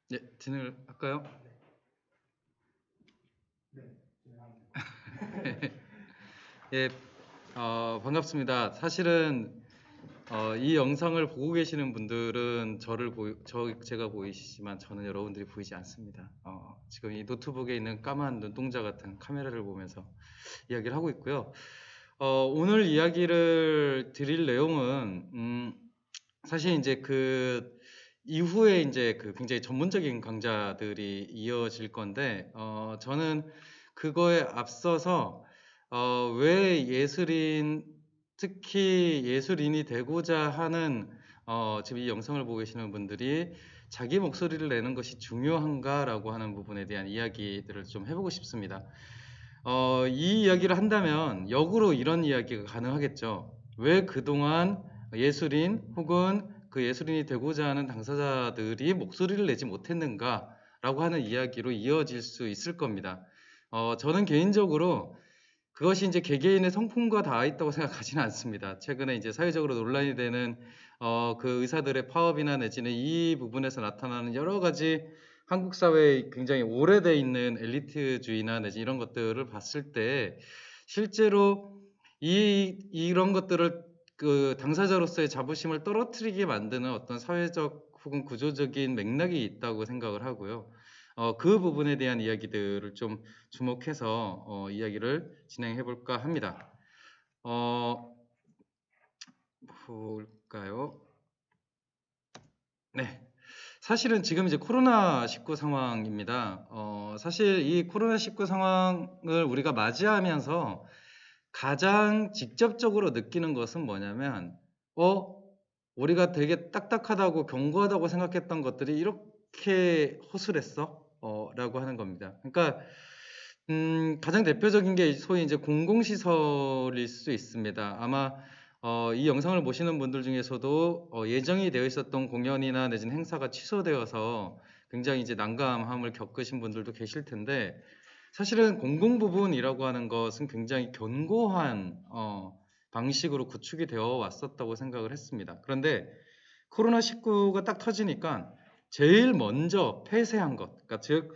네, 진행을 할까요? 예, 반갑습니다. 사실은 이 영상을 보고 계시는 분들은 제가 보이시지만 저는 여러분들이 보이지 않습니다. 지금 이 노트북에 있는 까만 눈동자 같은 카메라를 보면서 이야기를 하고 있고요. 오늘 이야기를 드릴 내용은 사실 이제 그 이후에 이제 그 굉장히 전문적인 강좌들이 이어질 건데 저는 그거에 앞서서 왜 특히 예술인이 되고자 하는 지금 이 영상을 보고 계시는 분들이 자기 목소리를 내는 것이 중요한가라고 하는 부분에 대한 이야기들을 좀 해보고 싶습니다. 이 이야기를 한다면 역으로 이런 이야기가 가능하겠죠. 왜 그동안 예술인 혹은 그 예술인이 되고자 하는 당사자들이 목소리를 내지 못했는가라고 하는 이야기로 이어질 수 있을 겁니다. 저는 개인적으로 그것이 이제 개개인의 성품과 닿아 있다고 생각하지는 않습니다. 최근에 이제 사회적으로 논란이 되는 그 의사들의 파업이나 내지는 이 부분에서 나타나는 여러 가지 한국 사회에 굉장히 오래돼 있는 엘리트주의나 내지 이런 것들을 봤을 때 실제로 이런 것들을 그 당사자로서의 자부심을 떨어뜨리게 만드는 어떤 사회적 혹은 구조적인 맥락이 있다고 생각을 하고요. 그 부분에 대한 이야기들을 좀 주목해서 이야기를 진행해 볼까 합니다. 볼까요? 네. 사실은 지금 이제 코로나19 상황입니다. 사실 이 코로나19 상황을 우리가 맞이하면서 가장 직접적으로 느끼는 것은 뭐냐면, 우리가 되게 딱딱하다고 견고하다고 생각했던 것들이 이렇게 허술했어? 라고 하는 겁니다. 그러니까, 가장 대표적인 게 소위 이제 공공시설일 수 있습니다. 아마 이 영상을 보시는 분들 중에서도 예정이 되어 있었던 공연이나 내지는 행사가 취소되어서 굉장히 이제 난감함을 겪으신 분들도 계실 텐데 사실은 공공 부분이라고 하는 것은 굉장히 견고한 방식으로 구축이 되어 왔었다고 생각을 했습니다. 그런데 코로나19가 딱 터지니까 제일 먼저 폐쇄한 것, 그러니까 즉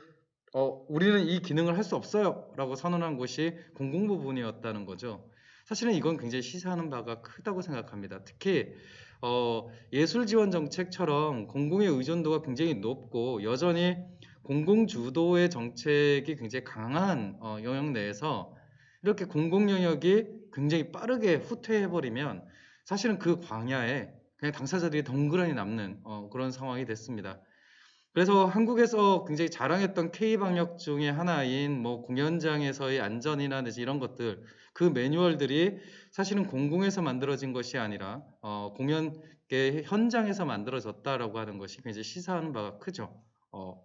우리는 이 기능을 할 수 없어요 라고 선언한 곳이 공공 부분이었다는 거죠. 사실은 이건 굉장히 시사하는 바가 크다고 생각합니다. 특히 예술 지원 정책처럼 공공의 의존도가 굉장히 높고 여전히 공공 주도의 정책이 굉장히 강한 영역 내에서 이렇게 공공 영역이 굉장히 빠르게 후퇴해버리면 사실은 그 광야에 그냥 당사자들이 덩그러니 남는 그런 상황이 됐습니다. 그래서 한국에서 굉장히 자랑했던 K방역 중에 하나인 뭐 공연장에서의 안전이나 이런 것들, 그 매뉴얼들이 사실은 공공에서 만들어진 것이 아니라 공연계 현장에서 만들어졌다라고 하는 것이 굉장히 시사하는 바가 크죠.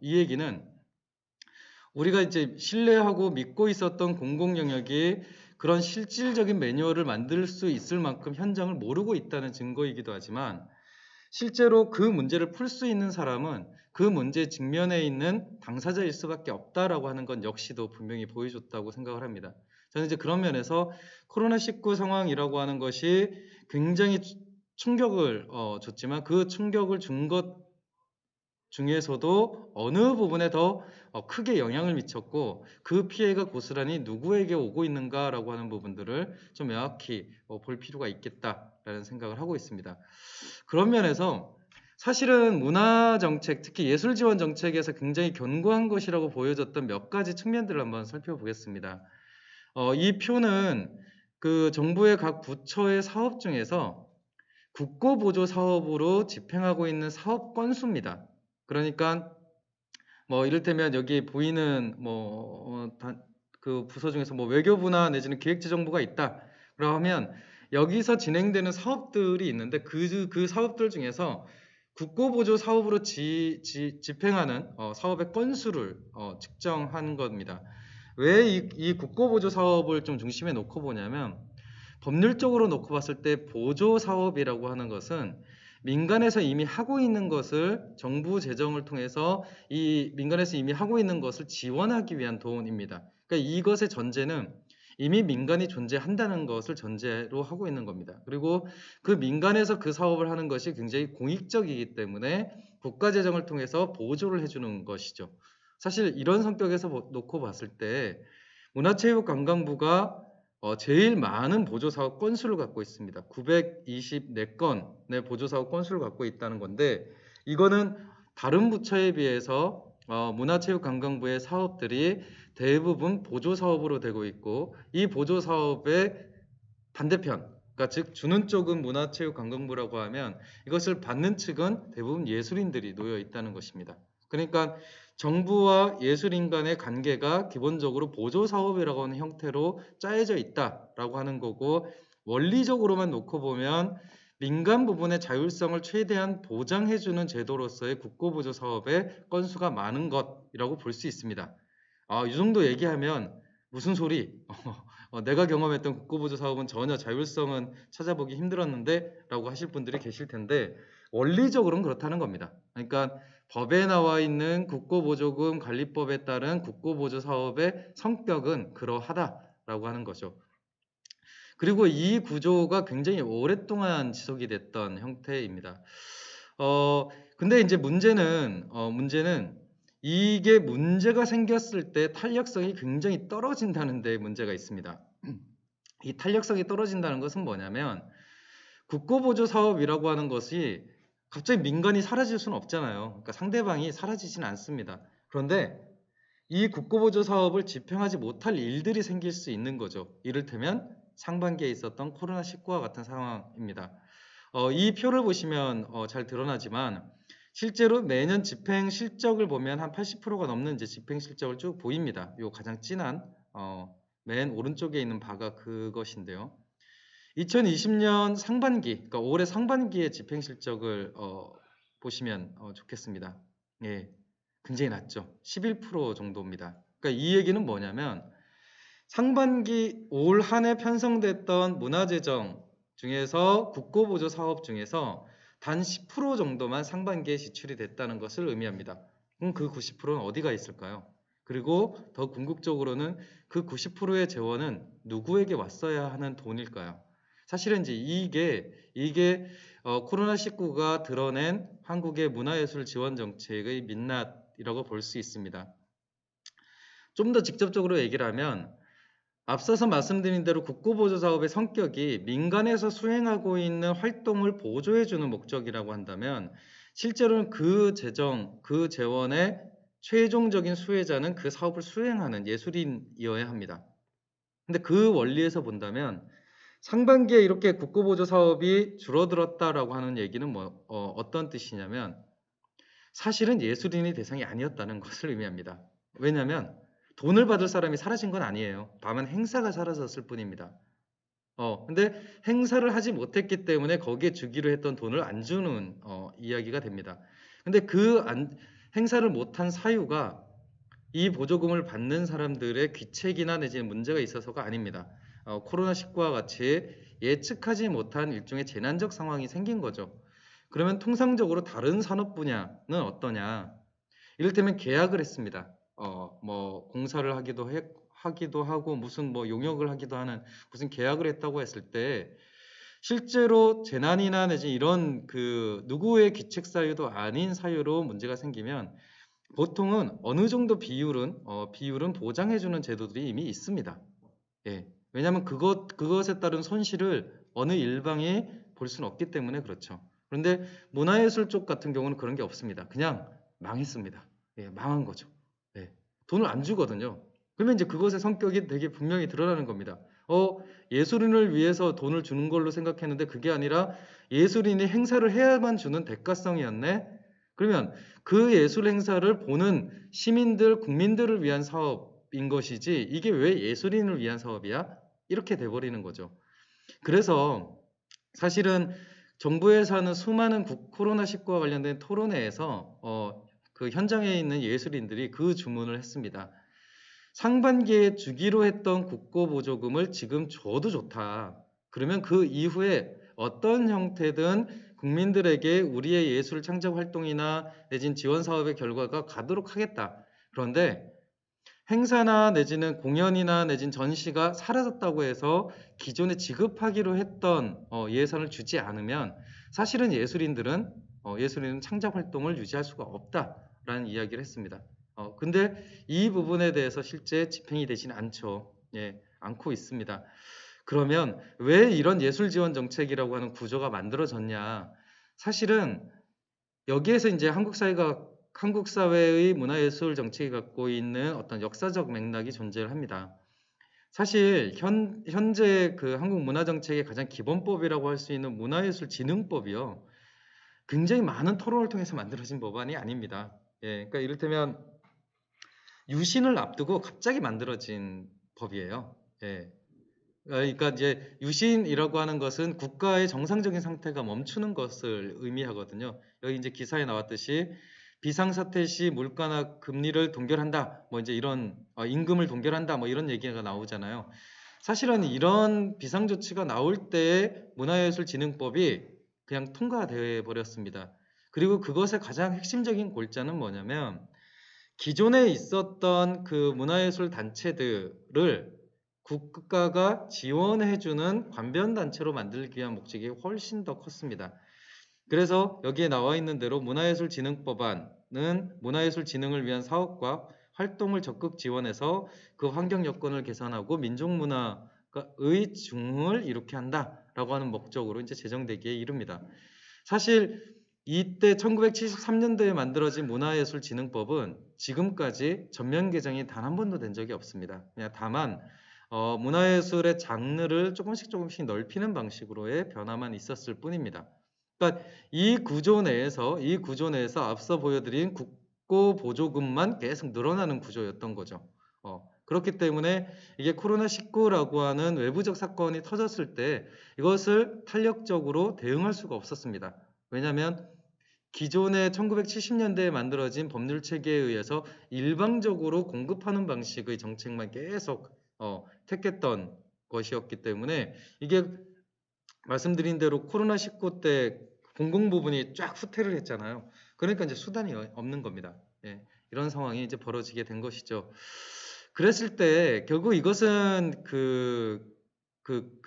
이 얘기는 우리가 이제 신뢰하고 믿고 있었던 공공 영역이 그런 실질적인 매뉴얼을 만들 수 있을 만큼 현장을 모르고 있다는 증거이기도 하지만 실제로 그 문제를 풀 수 있는 사람은 그 문제 직면에 있는 당사자일 수밖에 없다라고 하는 건 역시도 분명히 보여줬다고 생각을 합니다. 저는 이제 그런 면에서 코로나19 상황이라고 하는 것이 굉장히 충격을 줬지만 그 충격을 준 것 중에서도 어느 부분에 더 크게 영향을 미쳤고 그 피해가 고스란히 누구에게 오고 있는가라고 하는 부분들을 좀 명확히 볼 필요가 있겠다라는 생각을 하고 있습니다. 그런 면에서 사실은 문화정책, 특히 예술지원 정책에서 굉장히 견고한 것이라고 보여졌던 몇 가지 측면들을 한번 살펴보겠습니다. 이 표는 그 정부의 각 부처의 사업 중에서 국고보조 사업으로 집행하고 있는 사업 건수입니다. 그러니까 뭐 이를테면 여기 보이는 그 부서 중에서 뭐 외교부나 내지는 기획재정부가 있다. 그러면 여기서 진행되는 사업들이 있는데 그 사업들 중에서 국고보조 사업으로 집행하는 사업의 건수를 측정한 겁니다. 왜 이 국고보조 사업을 좀 중심에 놓고 보냐면 법률적으로 놓고 봤을 때 보조 사업이라고 하는 것은 민간에서 이미 하고 있는 것을 정부 재정을 통해서 이 민간에서 이미 하고 있는 것을 지원하기 위한 돈입니다. 그러니까 이것의 전제는 이미 민간이 존재한다는 것을 전제로 하고 있는 겁니다. 그리고 그 민간에서 그 사업을 하는 것이 굉장히 공익적이기 때문에 국가 재정을 통해서 보조를 해주는 것이죠. 사실 이런 성격에서 놓고 봤을 때 문화체육관광부가 제일 많은 보조사업 건수를 갖고 있습니다. 924건의 보조사업 건수를 갖고 있다는 건데, 이거는 다른 부처에 비해서 문화체육관광부의 사업들이 대부분 보조사업으로 되고 있고, 이 보조사업의 반대편, 그러니까 즉 주는 쪽은 문화체육관광부라고 하면 이것을 받는 측은 대부분 예술인들이 놓여 있다는 것입니다. 그러니까 정부와 예술인 간의 관계가 기본적으로 보조사업이라고 하는 형태로 짜여져 있다라고 하는 거고, 원리적으로만 놓고 보면 민간 부분의 자율성을 최대한 보장해주는 제도로서의 국고보조 사업의 건수가 많은 것이라고 볼 수 있습니다. 이 정도 얘기하면 무슨 소리? 내가 경험했던 국고보조 사업은 전혀 자율성은 찾아보기 힘들었는데 라고 하실 분들이 계실 텐데, 원리적으로는 그렇다는 겁니다. 그러니까 법에 나와 있는 국고보조금 관리법에 따른 국고보조 사업의 성격은 그러하다라고 하는 거죠. 그리고 이 구조가 굉장히 오랫동안 지속이 됐던 형태입니다. 근데 이제 문제는 이게 문제가 생겼을 때 탄력성이 굉장히 떨어진다는 데 문제가 있습니다. 이 탄력성이 떨어진다는 것은 뭐냐면, 국고보조 사업이라고 하는 것이 갑자기 민간이 사라질 수는 없잖아요. 그러니까 상대방이 사라지진 않습니다. 그런데 이 국고보조 사업을 집행하지 못할 일들이 생길 수 있는 거죠. 이를테면 상반기에 있었던 코로나19와 같은 상황입니다. 이 표를 보시면 잘 드러나지만, 실제로 매년 집행 실적을 보면 한 80%가 넘는 이제 집행 실적을 쭉 보입니다. 요 가장 진한 맨 오른쪽에 있는 바가 그것인데요. 2020년 상반기, 그러니까 올해 상반기의 집행 실적을 보시면 좋겠습니다. 예, 굉장히 낮죠. 11% 정도입니다. 그러니까 이 얘기는 뭐냐면, 상반기 올 한 해 편성됐던 문화재정 중에서 국고보조 사업 중에서 단 10% 정도만 상반기에 지출이 됐다는 것을 의미합니다. 그럼 그 90%는 어디가 있을까요? 그리고 더 궁극적으로는 그 90%의 재원은 누구에게 왔어야 하는 돈일까요? 사실은 이제 이게 코로나19가 드러낸 한국의 문화예술 지원 정책의 민낯이라고 볼 수 있습니다. 좀 더 직접적으로 얘기를 하면, 앞서서 말씀드린 대로 국고보조 사업의 성격이 민간에서 수행하고 있는 활동을 보조해주는 목적이라고 한다면, 실제로는 그 재원의 최종적인 수혜자는 그 사업을 수행하는 예술인이어야 합니다. 근데 그 원리에서 본다면, 상반기에 이렇게 국고보조 사업이 줄어들었다라고 하는 얘기는 어떤 뜻이냐면, 사실은 예술인이 대상이 아니었다는 것을 의미합니다. 왜냐하면 돈을 받을 사람이 사라진 건 아니에요. 다만 행사가 사라졌을 뿐입니다. 근데 행사를 하지 못했기 때문에 거기에 주기로 했던 돈을 안 주는 이야기가 됩니다. 근데 행사를 못한 사유가 이 보조금을 받는 사람들의 귀책이나 내지는 문제가 있어서가 아닙니다. 코로나19와 같이 예측하지 못한 일종의 재난적 상황이 생긴 거죠. 그러면 통상적으로 다른 산업 분야는 어떠냐? 이를테면 계약을 했습니다. 공사를 하기도 하고 무슨 용역을 하기도 하는 무슨 계약을 했다고 했을 때, 실제로 재난이나 내지 이런 누구의 귀책 사유도 아닌 사유로 문제가 생기면 보통은 어느 정도 비율은 보장해주는 제도들이 이미 있습니다. 예. 왜냐하면 그것에 따른 손실을 어느 일방이 볼 수는 없기 때문에 그렇죠. 그런데 문화예술 쪽 같은 경우는 그런 게 없습니다. 그냥 망했습니다. 예, 망한 거죠. 예, 돈을 안 주거든요. 그러면 이제 그것의 성격이 되게 분명히 드러나는 겁니다. 예술인을 위해서 돈을 주는 걸로 생각했는데 그게 아니라 예술인이 행사를 해야만 주는 대가성이었네. 그러면 그 예술 행사를 보는 시민들, 국민들을 위한 사업인 것이지 이게 왜 예술인을 위한 사업이야? 이렇게 돼버리는 거죠. 그래서 사실은 정부에서 하는 수많은 코로나19와 관련된 토론회에서 그 현장에 있는 예술인들이 그 주문을 했습니다. 상반기에 주기로 했던 국고보조금을 지금 줘도 좋다. 그러면 그 이후에 어떤 형태든 국민들에게 우리의 예술 창작 활동이나 내진 지원 사업의 결과가 가도록 하겠다. 그런데 행사나 내지는 공연이나 내지는 전시가 사라졌다고 해서 기존에 지급하기로 했던 예산을 주지 않으면 사실은 예술인은 창작 활동을 유지할 수가 없다라는 이야기를 했습니다. 근데 이 부분에 대해서 실제 집행이 되지는 않죠. 예, 않고 있습니다. 그러면 왜 이런 예술 지원 정책이라고 하는 구조가 만들어졌냐? 사실은 여기에서 이제 한국 사회의 문화예술 정책이 갖고 있는 어떤 역사적 맥락이 존재를 합니다. 사실 현재 그 한국 문화 정책의 가장 기본법이라고 할 수 있는 문화예술진흥법이요. 굉장히 많은 토론을 통해서 만들어진 법안이 아닙니다. 예, 그러니까 이를테면 유신을 앞두고 갑자기 만들어진 법이에요. 예. 그러니까 이제 유신이라고 하는 것은 국가의 정상적인 상태가 멈추는 것을 의미하거든요. 여기 이제 기사에 나왔듯이 비상사태 시 물가나 금리를 동결한다. 뭐 이제 이런 임금을 동결한다. 뭐 이런 얘기가 나오잖아요. 사실은 이런 비상조치가 나올 때 문화예술진흥법이 그냥 통과되어 버렸습니다. 그리고 그것의 가장 핵심적인 골자는 뭐냐면 기존에 있었던 그 문화예술 단체들을 국가가 지원해주는 관변단체로 만들기 위한 목적이 훨씬 더 컸습니다. 그래서 여기에 나와 있는 대로 문화예술진흥법안은 문화예술진흥을 위한 사업과 활동을 적극 지원해서 그 환경 여건을 개선하고 민족문화의 중흥을 이룩게 한다라고 하는 목적으로 이제 제정되기에 이릅니다. 사실 이때 1973년도에 만들어진 문화예술진흥법은 지금까지 전면 개정이 단 한 번도 된 적이 없습니다. 그냥 다만 문화예술의 장르를 조금씩 넓히는 방식으로의 변화만 있었을 뿐입니다. 그러니까 이 구조 내에서 앞서 보여드린 국고 보조금만 계속 늘어나는 구조였던 거죠. 그렇기 때문에 이게 코로나19라고 하는 외부적 사건이 터졌을 때 이것을 탄력적으로 대응할 수가 없었습니다. 왜냐하면 기존의 1970년대에 만들어진 법률 체계에 의해서 일방적으로 공급하는 방식의 정책만 계속 택했던 것이었기 때문에 이게 말씀드린 대로 코로나19 때 공공 부분이 쫙 후퇴를 했잖아요. 그러니까 이제 수단이 없는 겁니다. 예, 이런 상황이 이제 벌어지게 된 것이죠. 그랬을 때 결국 이것은 그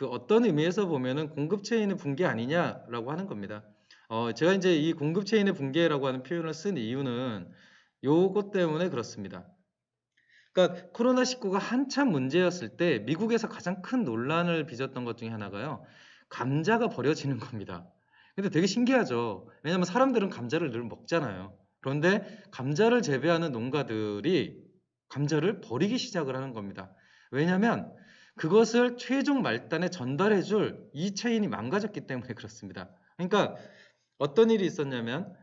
어떤 의미에서 보면은 공급 체인의 붕괴 아니냐라고 하는 겁니다. 제가 이제 이 공급 체인의 붕괴라고 하는 표현을 쓴 이유는 요것 때문에 그렇습니다. 그러니까 코로나19가 한참 문제였을 때 미국에서 가장 큰 논란을 빚었던 것 중에 하나가요. 감자가 버려지는 겁니다. 근데 되게 신기하죠. 왜냐하면 사람들은 감자를 늘 먹잖아요. 그런데 감자를 재배하는 농가들이 감자를 버리기 시작을 하는 겁니다. 왜냐하면 그것을 최종 말단에 전달해줄 이 체인이 망가졌기 때문에 그렇습니다. 그러니까 어떤 일이 있었냐면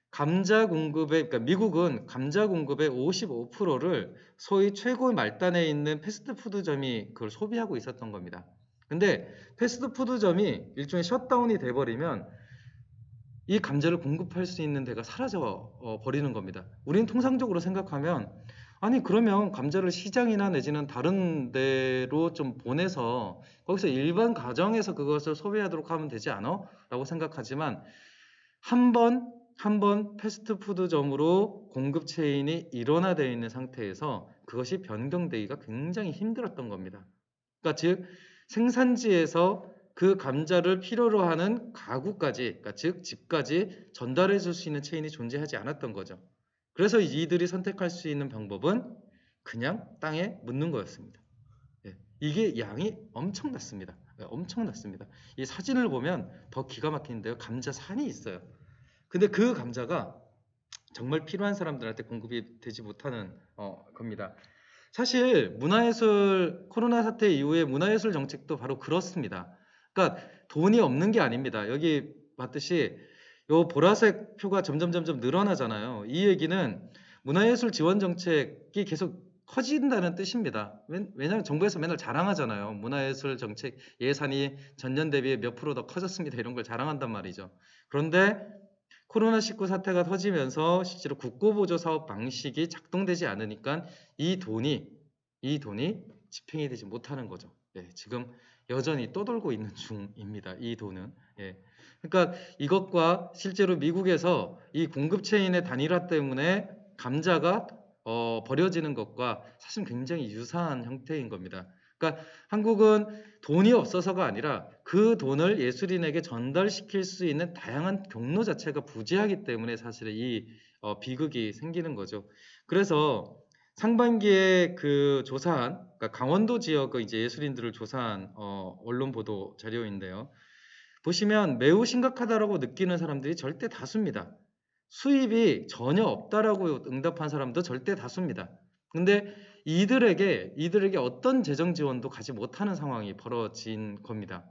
그러니까 미국은 감자 공급의 55%를 소위 최고의 말단에 있는 패스트푸드점이 그걸 소비하고 있었던 겁니다. 근데 패스트푸드점이 일종의 셧다운이 돼버리면 이 감자를 공급할 수 있는 데가 사라져 버리는 겁니다. 우리는 통상적으로 생각하면 아니 그러면 감자를 시장이나 내지는 다른 데로 좀 보내서 거기서 일반 가정에서 그것을 소비하도록 하면 되지 않아? 라고 생각하지만 한 번 패스트푸드점으로 공급 체인이 일원화되어 있는 상태에서 그것이 변경되기가 굉장히 힘들었던 겁니다. 그러니까 즉 생산지에서 그 감자를 필요로 하는 가구까지, 그러니까 즉 집까지 전달해 줄 수 있는 체인이 존재하지 않았던 거죠. 그래서 이들이 선택할 수 있는 방법은 그냥 땅에 묻는 거였습니다. 이게 양이 엄청났습니다. 엄청났습니다. 이 사진을 보면 더 기가 막히는데요. 감자산이 있어요. 근데 그 감자가 정말 필요한 사람들한테 공급이 되지 못하는 겁니다. 사실 코로나 사태 이후에 문화예술 정책도 바로 그렇습니다. 그러니까 돈이 없는 게 아닙니다. 여기 봤듯이 요 보라색 표가 점점 늘어나잖아요. 이 얘기는 문화예술 지원 정책이 계속 커진다는 뜻입니다. 왜냐하면 정부에서 맨날 자랑하잖아요. 문화예술 정책 예산이 전년 대비에 몇 프로 더 커졌습니다. 이런 걸 자랑한단 말이죠. 그런데 코로나19 사태가 터지면서 실제로 국고보조 사업 방식이 작동되지 않으니까 이 돈이 집행이 되지 못하는 거죠. 지금 여전히 떠돌고 있는 중입니다. 이 돈은. 그러니까 이것과 실제로 미국에서 이 공급 체인의 단일화 때문에 감자가 버려지는 것과 사실 굉장히 유사한 형태인 겁니다. 그러니까 한국은 돈이 없어서가 아니라 그 돈을 예술인에게 전달시킬 수 있는 다양한 경로 자체가 부재하기 때문에 사실은 이 비극이 생기는 거죠. 그래서 상반기에 그 조사한, 그러니까 강원도 지역의 이제 예술인들을 조사한 언론 보도 자료인데요. 보시면 매우 심각하다라고 느끼는 사람들이 절대 다수입니다. 수입이 전혀 없다라고 응답한 사람도 절대 다수입니다. 근데 이들에게 어떤 재정 지원도 가지 못하는 상황이 벌어진 겁니다.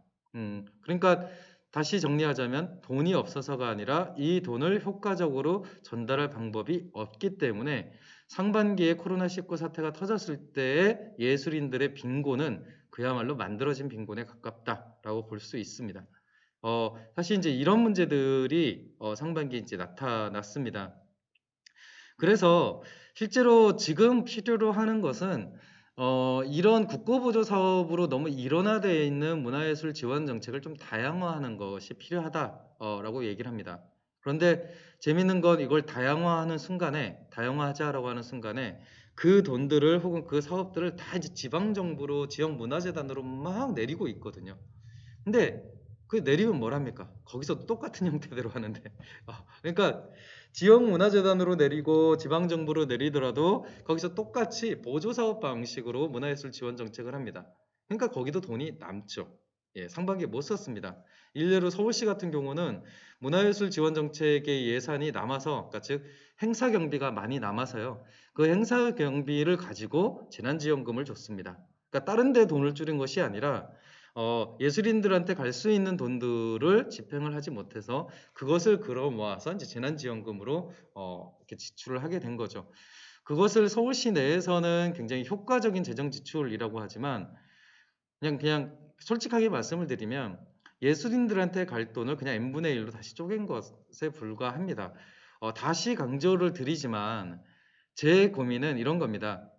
그러니까 다시 정리하자면 돈이 없어서가 아니라 이 돈을 효과적으로 전달할 방법이 없기 때문에 상반기에 코로나19 사태가 터졌을 때의 예술인들의 빈곤은 그야말로 만들어진 빈곤에 가깝다라고 볼 수 있습니다. 사실 이제 이런 문제들이 상반기에 이제 나타났습니다. 그래서 실제로 지금 필요로 하는 것은 이런 국고보조 사업으로 너무 일원화되어 있는 문화예술 지원 정책을 좀 다양화하는 것이 필요하다라고 얘기를 합니다. 그런데 재밌는 건 이걸 다양화하자라고 하는 순간에 그 돈들을 혹은 그 사업들을 다 이제 지방정부로 지역문화재단으로 막 내리고 있거든요. 근데 그 내리면 뭘 합니까? 거기서 똑같은 형태대로 하는데. 그러니까 지역문화재단으로 내리고 지방정부로 내리더라도 거기서 똑같이 보조사업 방식으로 문화예술 지원 정책을 합니다. 그러니까 거기도 돈이 남죠. 예, 상반기에 못 썼습니다. 일례로 서울시 같은 경우는 문화예술 지원 정책의 예산이 남아서, 그러니까 즉 행사 경비가 많이 남아서요. 그 행사 경비를 가지고 재난지원금을 줬습니다. 그러니까 다른 데 돈을 줄인 것이 아니라 예술인들한테 갈 수 있는 돈들을 집행을 하지 못해서 그것을 끌어 모아서 이제 재난지원금으로 이렇게 지출을 하게 된 거죠. 그것을 서울시 내에서는 굉장히 효과적인 재정 지출이라고 하지만 그냥 솔직하게 말씀을 드리면 예술인들한테 갈 돈을 그냥 n분의 1로 다시 쪼갠 것에 불과합니다. 다시 강조를 드리지만 제 고민은 이런 겁니다.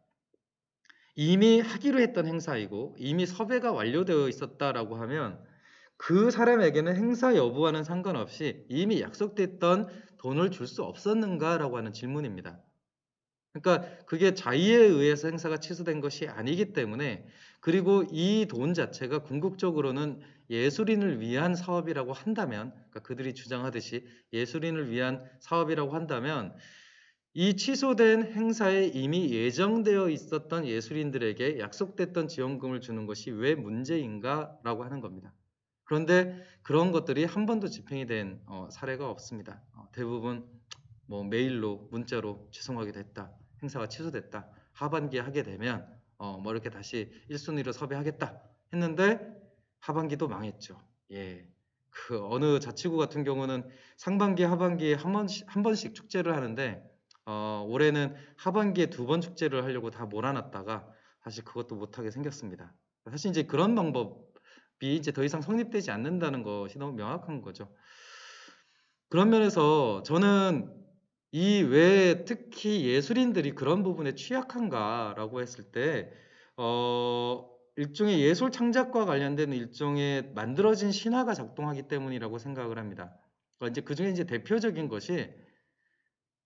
이미 하기로 했던 행사이고 이미 섭외가 완료되어 있었다라고 하면 그 사람에게는 행사 여부와는 상관없이 이미 약속됐던 돈을 줄 수 없었는가라고 하는 질문입니다. 그러니까 그게 자의에 의해서 행사가 취소된 것이 아니기 때문에, 그리고 이 돈 자체가 궁극적으로는 예술인을 위한 사업이라고 한다면, 그러니까 그들이 주장하듯이 예술인을 위한 사업이라고 한다면 이 취소된 행사에 이미 예정되어 있었던 예술인들에게 약속됐던 지원금을 주는 것이 왜 문제인가라고 하는 겁니다. 그런데 그런 것들이 한 번도 집행이 된 사례가 없습니다. 대부분 뭐 메일로 문자로 죄송하게 됐다, 행사가 취소됐다, 하반기에 하게 되면 뭐 이렇게 다시 1순위로 섭외하겠다 했는데 하반기도 망했죠. 예. 그 어느 자치구 같은 경우는 상반기 하반기에 한 번씩 축제를 하는데 올해는 하반기에 2번 축제를 하려고 다 몰아놨다가 사실 그것도 못하게 생겼습니다. 사실 이제 그런 방법이 이제 더 이상 성립되지 않는다는 것이 너무 명확한 거죠. 그런 면에서 저는 이 왜 특히 예술인들이 그런 부분에 취약한가라고 했을 때 일종의 예술 창작과 관련된 일종의 만들어진 신화가 작동하기 때문이라고 생각을 합니다. 이제 그중에 이제 대표적인 것이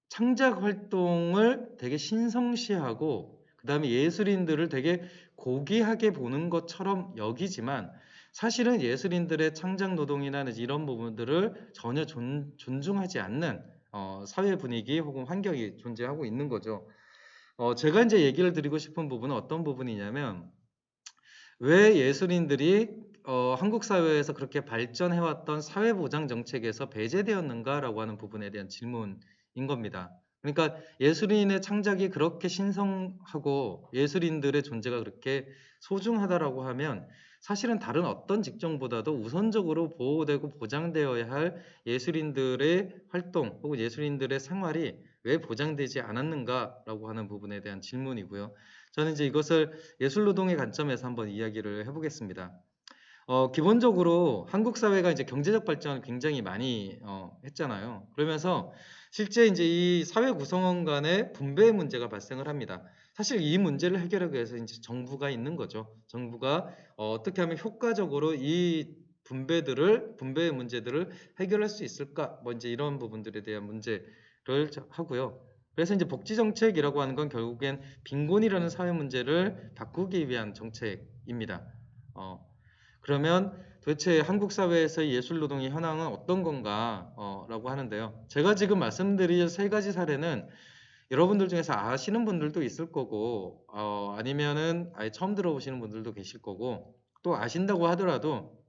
창작 활동을 되게 신성시하고 그다음에 예술인들을 되게 고귀하게 보는 것처럼 여기지만 사실은 예술인들의 창작 노동이나 이런 부분들을 전혀 존중하지 않는 사회 분위기 혹은 환경이 존재하고 있는 거죠. 제가 이제 얘기를 드리고 싶은 부분은 어떤 부분이냐면 왜 예술인들이 한국 사회에서 그렇게 발전해왔던 사회보장 정책에서 배제되었는가라고 하는 부분에 대한 질문인 겁니다. 그러니까 예술인의 창작이 그렇게 신성하고 예술인들의 존재가 그렇게 소중하다라고 하면 사실은 다른 어떤 직종보다도 우선적으로 보호되고 보장되어야 할 예술인들의 활동 혹은 예술인들의 생활이 왜 보장되지 않았는가라고 하는 부분에 대한 질문이고요. 저는 이제 이것을 예술노동의 관점에서 한번 이야기를 해보겠습니다. 기본적으로 한국 사회가 이제 경제적 발전을 굉장히 많이 했잖아요. 그러면서 실제 이제 이 사회 구성원 간의 분배 문제가 발생을 합니다. 사실 이 문제를 해결하기 위해서 이제 정부가 있는 거죠. 정부가 어떻게 하면 효과적으로 이 분배의 문제들을 해결할 수 있을까? 뭐 이제 이런 부분들에 대한 문제를 하고요. 그래서 이제 복지 정책이라고 하는 건 결국엔 빈곤이라는 사회 문제를 바꾸기 위한 정책입니다. 그러면 도대체 한국 사회에서의 예술 노동의 현황은 어떤 건가 라고 하는데요. 제가 지금 말씀드린 세 가지 사례는 여러분들 중에서 아시는 분들도 있을 거고 아니면은 아예 처음 들어보시는 분들도 계실 거고 또 아신다고 하더라도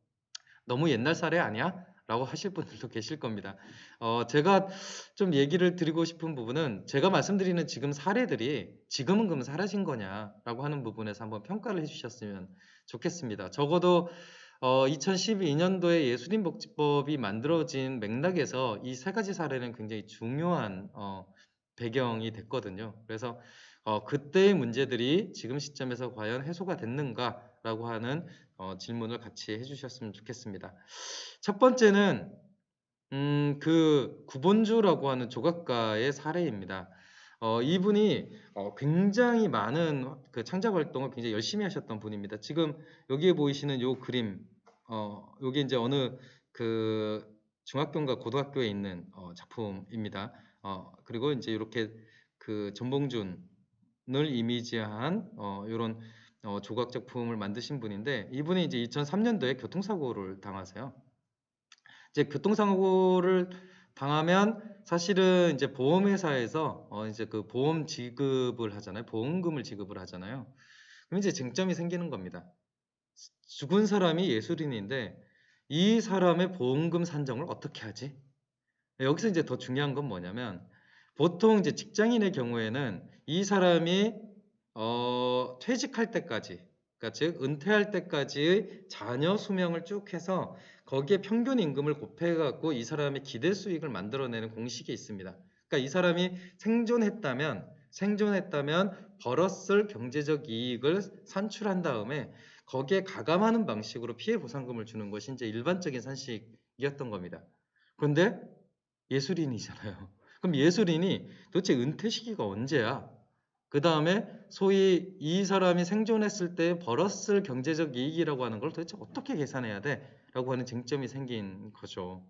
너무 옛날 사례 아니야? 라고 하실 분들도 계실 겁니다. 제가 좀 얘기를 드리고 싶은 부분은 제가 말씀드리는 지금 사례들이 지금은 그럼 사라진 거냐라고 하는 부분에서 한번 평가를 해주셨으면 좋겠습니다. 적어도 2012년도에 예술인복지법이 만들어진 맥락에서 이 세 가지 사례는 굉장히 중요한 배경이 됐거든요. 그래서 그때의 문제들이 지금 시점에서 과연 해소가 됐는가라고 하는 질문을 같이 해주셨으면 좋겠습니다. 첫 번째는 그 구본주라고 하는 조각가의 사례입니다. 이분이 굉장히 많은 그 창작 활동을 굉장히 열심히 하셨던 분입니다. 지금 여기에 보이시는 요 그림, 여기 이제 어느 그 중학교인가 고등학교에 있는 작품입니다. 그리고 이제 이렇게 그 전봉준을 이미지한 이런 조각 작품을 만드신 분인데 이분이 이제 2003년도에 교통사고를 당하세요. 이제 교통사고를 당하면 사실은 이제 보험회사에서 이제 그 보험 지급을 하잖아요. 보험금을 지급을 하잖아요. 그럼 이제 쟁점이 생기는 겁니다. 죽은 사람이 예술인인데 이 사람의 보험금 산정을 어떻게 하지? 여기서 이제 더 중요한 건 뭐냐면 보통 이제 직장인의 경우에는 이 사람이 퇴직할 때까지, 그러니까 즉 은퇴할 때까지의 자녀 수명을 쭉 해서 거기에 평균 임금을 곱해갖고 이 사람의 기대 수익을 만들어내는 공식이 있습니다. 그러니까 이 사람이 생존했다면 벌었을 경제적 이익을 산출한 다음에 거기에 가감하는 방식으로 피해 보상금을 주는 것이 이제 일반적인 산식이었던 겁니다. 그런데 예술인이잖아요. 그럼 예술인이 도대체 은퇴 시기가 언제야? 그 다음에 소위 이 사람이 생존했을 때 벌었을 경제적 이익이라고 하는 걸 도대체 어떻게 계산해야 돼? 라고 하는 쟁점이 생긴 거죠.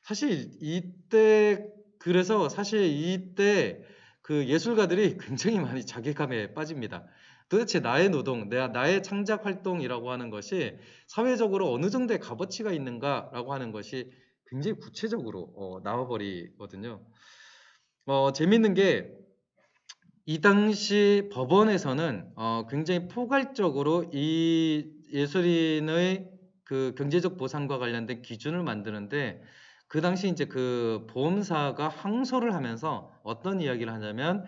사실 이때 그래서 사실 이때 그 예술가들이 굉장히 많이 자괴감에 빠집니다. 도대체 나의 노동, 나의 창작 활동이라고 하는 것이 사회적으로 어느 정도의 값어치가 있는가라고 하는 것이 굉장히 구체적으로 나와버리거든요. 재밌는 게 이 당시 법원에서는 굉장히 포괄적으로 이 예술인의 그 경제적 보상과 관련된 기준을 만드는데 그 당시 이제 그 보험사가 항소를 하면서 어떤 이야기를 하냐면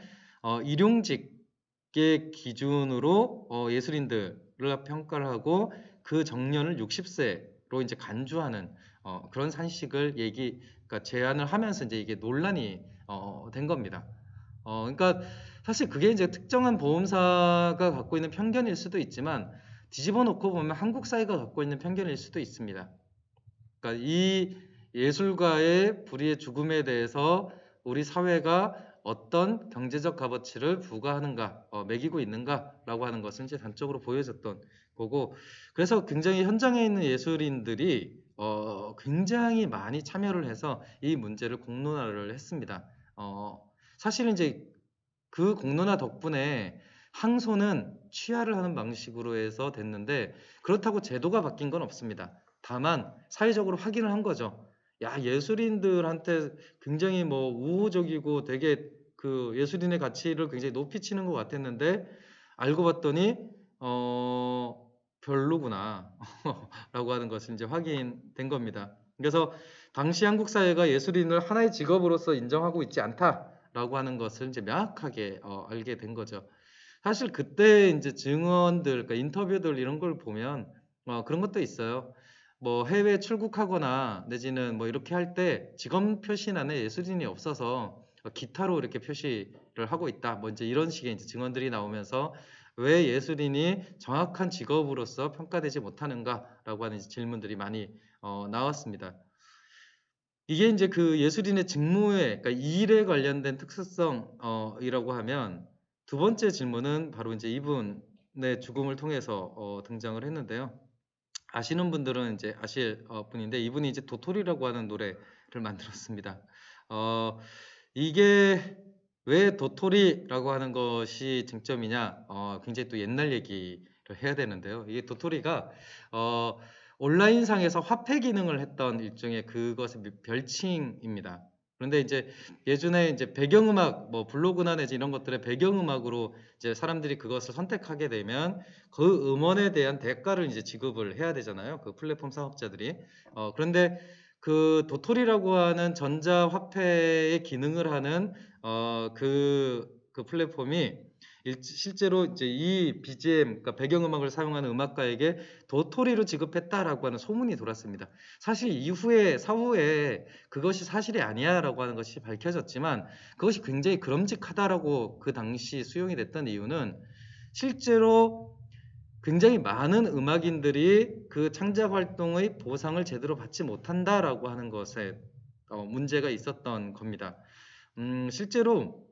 일용직의 기준으로 예술인들을 평가를 하고 그 정년을 60세로 이제 간주하는 그런 산식을 그러니까 제안을 하면서 이제 이게 논란이 된 겁니다. 그러니까 사실 그게 이제 특정한 보험사가 갖고 있는 편견일 수도 있지만 뒤집어 놓고 보면 한국 사회가 갖고 있는 편견일 수도 있습니다. 그러니까 이 예술가의 불의의 죽음에 대해서 우리 사회가 어떤 경제적 값어치를 부과하는가, 매기고 있는가라고 하는 것은 이제 단적으로 보여졌던 거고, 그래서 굉장히 현장에 있는 예술인들이 굉장히 많이 참여를 해서 이 문제를 공론화를 했습니다. 사실은 이제 그 공론화 덕분에 항소는 취하를 하는 방식으로 해서 됐는데 그렇다고 제도가 바뀐 건 없습니다. 다만 사회적으로 확인을 한 거죠. 야, 예술인들한테 굉장히 뭐 우호적이고 되게 그 예술인의 가치를 굉장히 높이 치는 것 같았는데 알고 봤더니 별로구나 라고 하는 것이 이제 확인된 겁니다. 그래서 당시 한국 사회가 예술인을 하나의 직업으로서 인정하고 있지 않다라고 하는 것을 이제 명확하게 알게 된 거죠. 사실 그때 이제 증언들, 그러니까 인터뷰들 이런 걸 보면 그런 것도 있어요. 뭐 해외 출국하거나 내지는 뭐 이렇게 할 때 직업 표시란에 예술인이 없어서 기타로 이렇게 표시를 하고 있다. 뭐 이제 이런 식의 이제 증언들이 나오면서 왜 예술인이 정확한 직업으로서 평가되지 못하는가라고 하는 질문들이 많이 나왔습니다. 이게 이제 그 예술인의 직무에, 그러니까 일에 관련된 특수성이라고 하면 두 번째 질문은 바로 이제 이분의 죽음을 통해서 등장을 했는데요. 아시는 분들은 이제 아실 분인데 이분이 이제 도토리라고 하는 노래를 만들었습니다. 이게 왜 도토리라고 하는 것이 쟁점이냐? 굉장히 또 옛날 얘기를 해야 되는데요. 이게 도토리가 어, 온라인상에서 화폐 기능을 했던 일종의 그것의 별칭입니다. 그런데 이제 예전에 이제 배경음악, 뭐 블로그나 내지 이런 것들의 배경음악으로 이제 사람들이 그것을 선택하게 되면 그 음원에 대한 대가를 이제 지급을 해야 되잖아요. 그 플랫폼 사업자들이. 그런데 그 도토리라고 하는 전자화폐의 기능을 하는 그 플랫폼이 실제로 이제 이 BGM, 그러니까 배경음악을 사용하는 음악가에게 도토리로 지급했다라고 하는 소문이 돌았습니다. 사실 사후에 그것이 사실이 아니야라고 하는 것이 밝혀졌지만 그것이 굉장히 그럼직하다라고 그 당시 수용이 됐던 이유는 실제로 굉장히 많은 음악인들이 그 창작 활동의 보상을 제대로 받지 못한다라고 하는 것에 문제가 있었던 겁니다. 실제로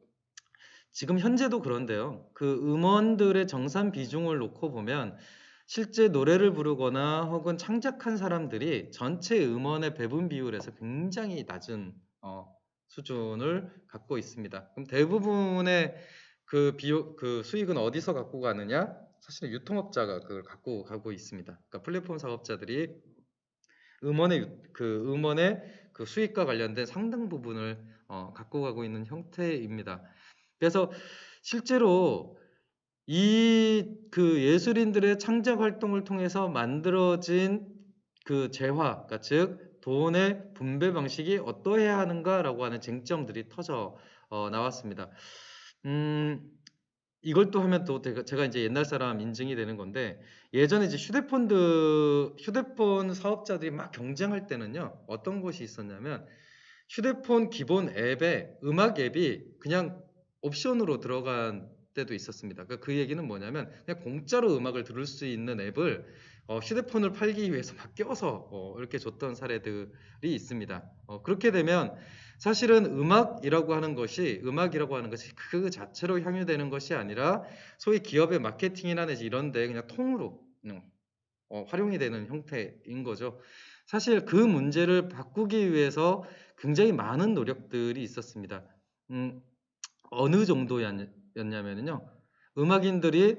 지금 현재도 그런데요. 그 음원들의 정산 비중을 놓고 보면 실제 노래를 부르거나 혹은 창작한 사람들이 전체 음원의 배분 비율에서 굉장히 낮은 수준을 갖고 있습니다. 그럼 대부분의 그 수익은 어디서 갖고 가느냐? 사실은 유통업자가 그걸 갖고 가고 있습니다. 그러니까 플랫폼 사업자들이 음원의 그 수익과 관련된 상당 부분을 갖고 가고 있는 형태입니다. 그래서 실제로 이 그 예술인들의 창작 활동을 통해서 만들어진 그 재화, 그러니까 즉 돈의 분배 방식이 어떠해야 하는가라고 하는 쟁점들이 터져 나왔습니다. 이걸 또 하면 또 제가 이제 옛날 사람 인증이 되는 건데 예전에 이제 휴대폰 사업자들이 막 경쟁할 때는요 어떤 것이 있었냐면 휴대폰 기본 앱에 음악 앱이 그냥 옵션으로 들어간 때도 있었습니다. 그 얘기는 뭐냐면 그냥 공짜로 음악을 들을 수 있는 앱을 휴대폰을 팔기 위해서 막 껴서 이렇게 줬던 사례들이 있습니다. 그렇게 되면 사실은 음악이라고 하는 것이 그 자체로 향유되는 것이 아니라 소위 기업의 마케팅이나 내지 이런 데 그냥 통으로 활용이 되는 형태인 거죠. 사실 그 문제를 바꾸기 위해서 굉장히 많은 노력들이 있었습니다. 어느 정도였냐면요. 음악인들이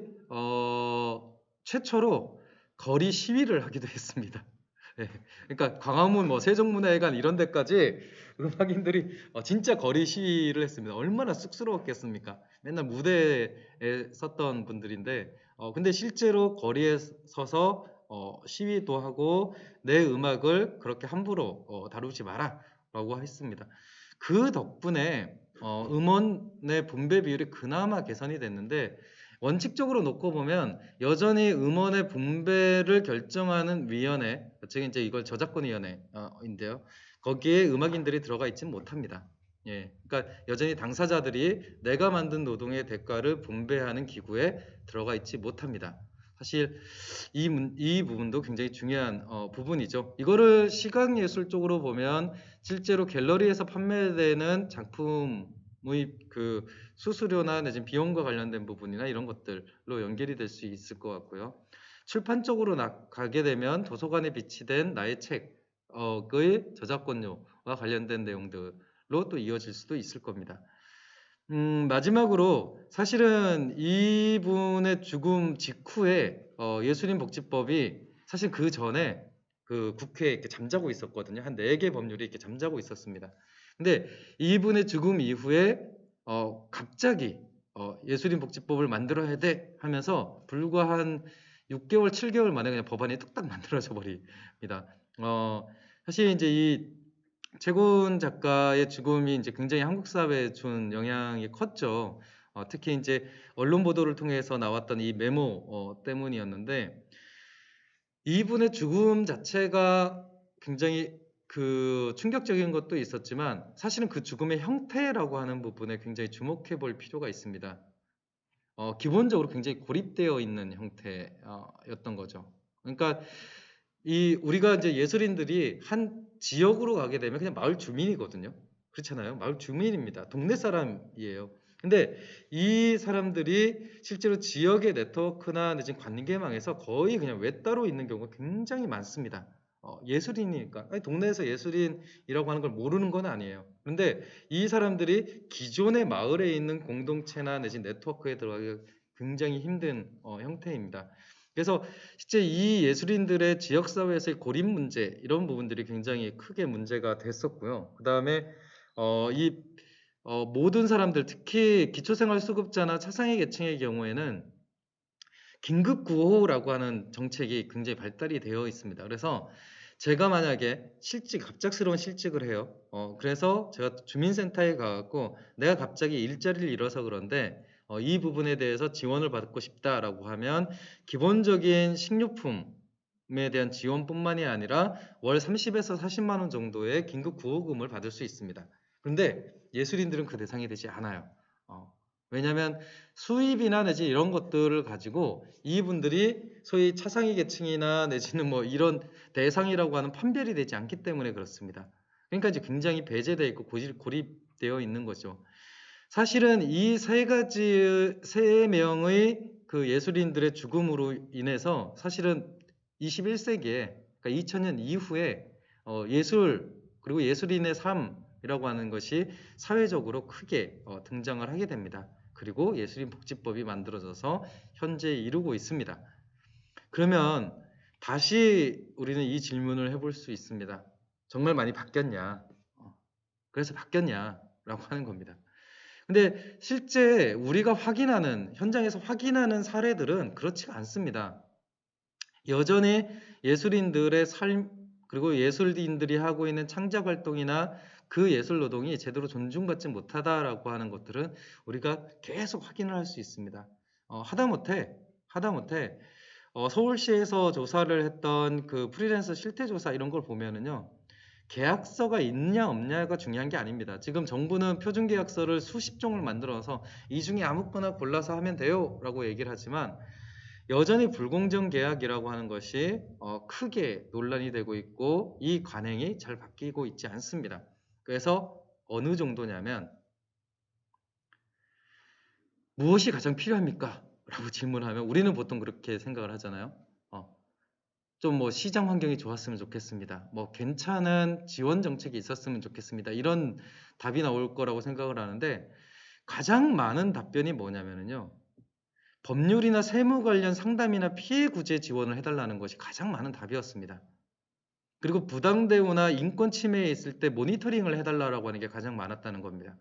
최초로 거리 시위를 하기도 했습니다. 네. 그러니까 광화문 뭐 세종문화회관 이런 데까지 음악인들이 진짜 거리 시위를 했습니다. 얼마나 쑥스러웠겠습니까? 맨날 무대에 섰던 분들인데 근데 실제로 거리에 서서 시위도 하고 내 음악을 그렇게 함부로 다루지 마라 라고 했습니다. 그 덕분에 음원의 분배 비율이 그나마 개선이 됐는데 원칙적으로 놓고 보면 여전히 음원의 분배를 결정하는 위원회, 즉 이제 이걸 저작권위원회인데요. 거기에 음악인들이 들어가 있지는 못합니다. 예, 그러니까 여전히 당사자들이 내가 만든 노동의 대가를 분배하는 기구에 들어가 있지 못합니다. 사실 이 부분도 굉장히 중요한 부분이죠. 이거를 시각예술 쪽으로 보면 실제로 갤러리에서 판매되는 작품의 그 수수료나 내지는 비용과 관련된 부분이나 이런 것들로 연결이 될 수 있을 것 같고요. 출판 쪽으로 가게 되면 도서관에 비치된 나의 책의 저작권료와 관련된 내용들로 또 이어질 수도 있을 겁니다. 마지막으로 사실은 이분의 죽음 직후에 예술인 복지법이 사실 그 전에 그 국회에 이렇게 잠자고 있었거든요. 한 4개 법률이 이렇게 잠자고 있었습니다. 근데 이분의 죽음 이후에 갑자기 예술인 복지법을 만들어야 돼 하면서 불과 한 6개월, 7개월 만에 그냥 법안이 뚝딱 만들어져 버립니다. 사실 이제 이 최고은 작가의 죽음이 이제 굉장히 한국 사회에 준 영향이 컸죠. 특히 이제 언론 보도를 통해서 나왔던 이 메모 때문이었는데 이분의 죽음 자체가 굉장히 그 충격적인 것도 있었지만 사실은 그 죽음의 형태라고 하는 부분에 굉장히 주목해 볼 필요가 있습니다. 기본적으로 굉장히 고립되어 있는 형태였던 거죠. 그러니까 우리가 이제 예술인들이 한 지역으로 가게 되면 그냥 마을 주민이거든요. 그렇잖아요. 마을 주민입니다. 동네 사람이에요. 근데 이 사람들이 실제로 지역의 네트워크나 내지는 관계망에서 거의 그냥 외따로 있는 경우가 굉장히 많습니다. 예술인이니까. 아니, 동네에서 예술인이라고 하는 걸 모르는 건 아니에요. 그런데 이 사람들이 기존의 마을에 있는 공동체나 내지 네트워크에 들어가기 굉장히 힘든 형태입니다. 그래서 실제 이 예술인들의 지역사회에서의 고립 문제 이런 부분들이 굉장히 크게 문제가 됐었고요. 그 다음에 이 모든 사람들 특히 기초생활수급자나 차상위 계층의 경우에는 긴급 구호라고 하는 정책이 굉장히 발달이 되어 있습니다. 그래서 제가 만약에 갑작스러운 실직을 해요. 그래서 제가 주민센터에 가갖고 내가 갑자기 일자리를 잃어서 그런데 이 부분에 대해서 지원을 받고 싶다라고 하면 기본적인 식료품에 대한 지원뿐만이 아니라 월 30에서 40만 원 정도의 긴급 구호금을 받을 수 있습니다. 그런데 예술인들은 그 대상이 되지 않아요. 왜냐하면 수입이나 내지 이런 것들을 가지고 이분들이 소위 차상위 계층이나 내지는 뭐 이런 대상이라고 하는 판별이 되지 않기 때문에 그렇습니다. 그러니까 이제 굉장히 배제되어 있고 고립되어 있는 거죠. 사실은 이 세 명의 그 예술인들의 죽음으로 인해서 사실은 21세기에 그러니까 2000년 이후에 예술 그리고 예술인의 삶이라고 하는 것이 사회적으로 크게 등장을 하게 됩니다. 그리고 예술인 복지법이 만들어져서 현재 이루고 있습니다. 그러면 다시 우리는 이 질문을 해볼 수 있습니다. 정말 많이 바뀌었냐? 그래서 바뀌었냐라고 하는 겁니다. 근데 실제 우리가 현장에서 확인하는 사례들은 그렇지가 않습니다. 여전히 예술인들의 삶 그리고 예술인들이 하고 있는 창작 활동이나 그 예술 노동이 제대로 존중받지 못하다라고 하는 것들은 우리가 계속 확인을 할 수 있습니다. 하다못해 서울시에서 조사를 했던 그 프리랜서 실태조사 이런 걸 보면은요. 계약서가 있냐 없냐가 중요한 게 아닙니다. 지금 정부는 표준계약서를 수십 종을 만들어서 이 중에 아무거나 골라서 하면 돼요 라고 얘기를 하지만 여전히 불공정 계약이라고 하는 것이 크게 논란이 되고 있고 이 관행이 잘 바뀌고 있지 않습니다. 그래서 어느 정도냐면 무엇이 가장 필요합니까? 라고 질문하면 우리는 보통 그렇게 생각을 하잖아요. 좀 뭐 시장 환경이 좋았으면 좋겠습니다. 뭐 괜찮은 지원 정책이 있었으면 좋겠습니다. 이런 답이 나올 거라고 생각을 하는데 가장 많은 답변이 뭐냐면요. 법률이나 세무 관련 상담이나 피해 구제 지원을 해달라는 것이 가장 많은 답이었습니다. 그리고 부당대우나 인권 침해에 있을 때 모니터링을 해달라고 하는 게 가장 많았다는 겁니다.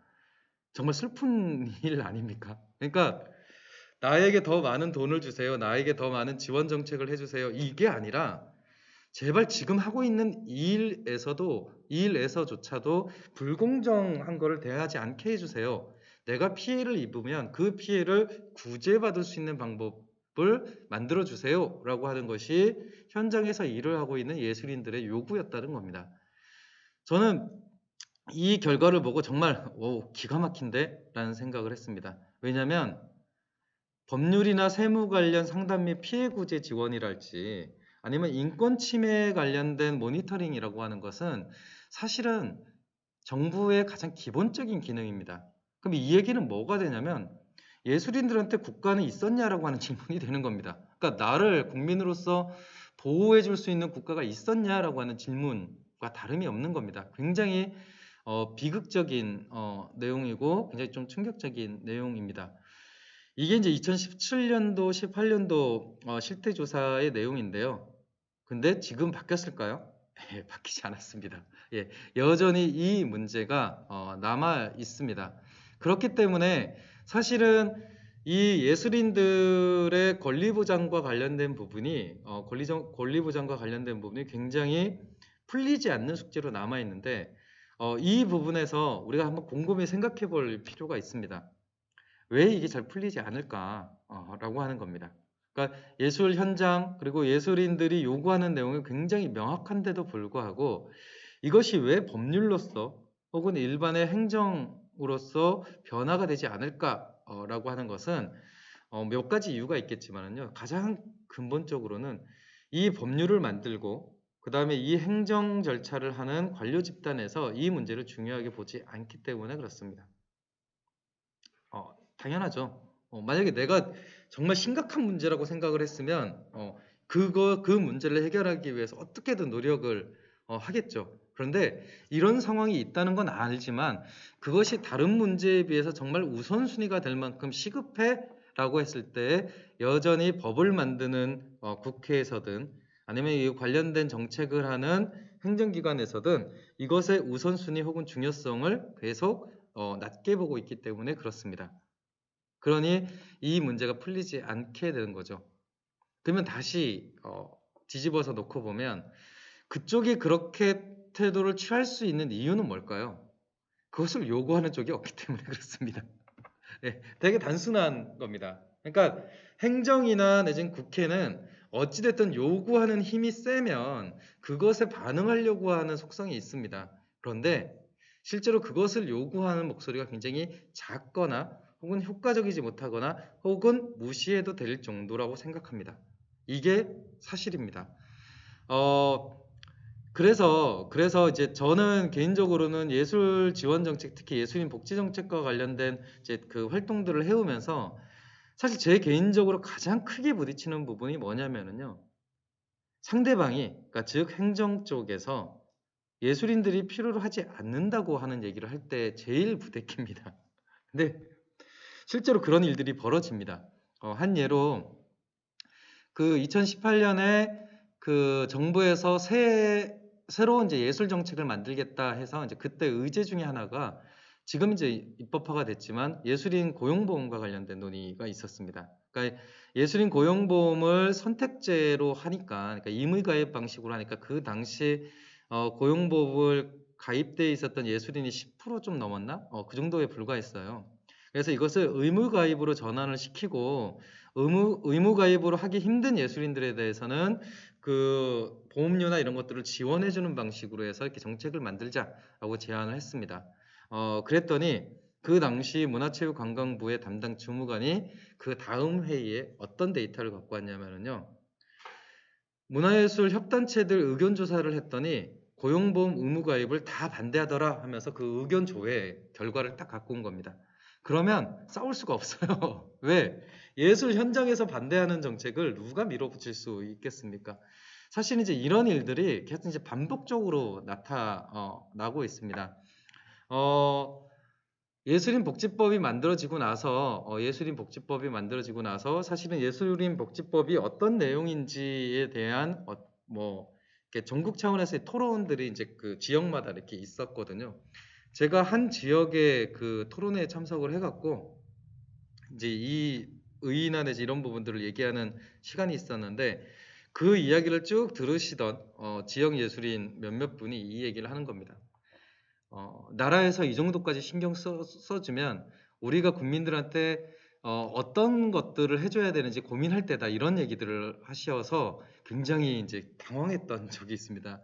정말 슬픈 일 아닙니까? 그러니까 나에게 더 많은 돈을 주세요. 나에게 더 많은 지원 정책을 해주세요. 이게 아니라 제발 지금 하고 있는 일에서조차도 불공정한 거를 대하지 않게 해주세요. 내가 피해를 입으면 그 피해를 구제받을 수 있는 방법을 만들어주세요. 라고 하는 것이 현장에서 일을 하고 있는 예술인들의 요구였다는 겁니다. 저는 이 결과를 보고 정말 기가 막힌데? 라는 생각을 했습니다. 왜냐하면 법률이나 세무 관련 상담 및 피해 구제 지원이랄지 아니면 인권 침해에 관련된 모니터링이라고 하는 것은 사실은 정부의 가장 기본적인 기능입니다. 그럼 이 얘기는 뭐가 되냐면 예술인들한테 국가는 있었냐라고 하는 질문이 되는 겁니다. 그러니까 나를 국민으로서 보호해 줄 수 있는 국가가 있었냐라고 하는 질문과 다름이 없는 겁니다. 굉장히 비극적인 내용이고 굉장히 좀 충격적인 내용입니다. 이게 이제 2017년도, 18년도 실태조사의 내용인데요. 근데 지금 바뀌었을까요? 예, 바뀌지 않았습니다. 예, 여전히 이 문제가 남아 있습니다. 그렇기 때문에 사실은 이 예술인들의 권리보장과 관련된 부분이 권리보장과 관련된 부분이 굉장히 풀리지 않는 숙제로 남아 있는데 이 부분에서 우리가 한번 곰곰이 생각해 볼 필요가 있습니다. 왜 이게 잘 풀리지 않을까라고 하는 겁니다. 그러니까 예술 현장 그리고 예술인들이 요구하는 내용이 굉장히 명확한데도 불구하고 이것이 왜 법률로서 혹은 일반의 행정으로서 변화가 되지 않을까라고 하는 것은 몇 가지 이유가 있겠지만요. 가장 근본적으로는 이 법률을 만들고 그 다음에 이 행정 절차를 하는 관료 집단에서 이 문제를 중요하게 보지 않기 때문에 그렇습니다. 당연하죠. 만약에 내가 정말 심각한 문제라고 생각을 했으면 그 문제를 해결하기 위해서 어떻게든 노력을 하겠죠. 그런데 이런 상황이 있다는 건 알지만 그것이 다른 문제에 비해서 정말 우선순위가 될 만큼 시급해라고 했을 때 여전히 법을 만드는 국회에서든 아니면 이 관련된 정책을 하는 행정기관에서든 이것의 우선순위 혹은 중요성을 계속 낮게 보고 있기 때문에 그렇습니다. 그러니 이 문제가 풀리지 않게 되는 거죠. 그러면 다시 뒤집어서 놓고 보면 그쪽이 그렇게 태도를 취할 수 있는 이유는 뭘까요? 그것을 요구하는 쪽이 없기 때문에 그렇습니다. 네, 되게 단순한 겁니다. 그러니까 행정이나 내지는 국회는 어찌됐든 요구하는 힘이 세면 그것에 반응하려고 하는 속성이 있습니다. 그런데 실제로 그것을 요구하는 목소리가 굉장히 작거나 혹은 효과적이지 못하거나 혹은 무시해도 될 정도라고 생각합니다. 이게 사실입니다. 그래서 이제 저는 개인적으로는 예술 지원 정책, 특히 예술인 복지 정책과 관련된 이제 그 활동들을 해오면서 사실 제 개인적으로 가장 크게 부딪히는 부분이 뭐냐면은요. 상대방이, 그러니까 즉 행정 쪽에서 예술인들이 필요로 하지 않는다고 하는 얘기를 할 때 제일 부대낍니다. 근데 실제로 그런 일들이 벌어집니다. 한 예로 그 2018년에 그 정부에서 새로운 이제 예술 정책을 만들겠다 해서 이제 그때 의제 중에 하나가 지금 이제 입법화가 됐지만 예술인 고용보험과 관련된 논의가 있었습니다. 그러니까 예술인 고용보험을 선택제로 하니까, 그러니까 임의가입 방식으로 하니까 그 당시 고용보험을 가입돼 있었던 예술인이 10%좀 넘었나? 그 정도에 불과했어요. 그래서 이것을 의무가입으로 전환을 시키고 의무가입으로 하기 힘든 예술인들에 대해서는 그 보험료나 이런 것들을 지원해주는 방식으로 해서 이렇게 정책을 만들자라고 제안을 했습니다. 그랬더니 그 당시 문화체육관광부의 담당 주무관이 그 다음 회의에 어떤 데이터를 갖고 왔냐면요. 문화예술 협단체들 의견 조사를 했더니 고용보험 의무가입을 다 반대하더라 하면서 그 의견 조회 결과를 딱 갖고 온 겁니다. 그러면 싸울 수가 없어요. 왜? 예술 현장에서 반대하는 정책을 누가 밀어붙일 수 있겠습니까? 사실 이제 이런 일들이 계속 이제 반복적으로 나타나고 있습니다. 예술인 복지법이 만들어지고 나서 사실은 예술인 복지법이 어떤 내용인지에 대한 뭐 이렇게 전국 차원에서의 토론들이 이제 그 지역마다 이렇게 있었거든요. 제가 한 지역의 그 토론회에 참석을 해갖고 이제 이 의의나 내지 이런 부분들을 얘기하는 시간이 있었는데 그 이야기를 쭉 들으시던 지역 예술인 몇몇 분이 이 얘기를 하는 겁니다. 나라에서 이 정도까지 신경 써주면 우리가 국민들한테 어떤 것들을 해줘야 되는지 고민할 때다 이런 얘기들을 하셔서 굉장히 이제 당황했던 적이 있습니다.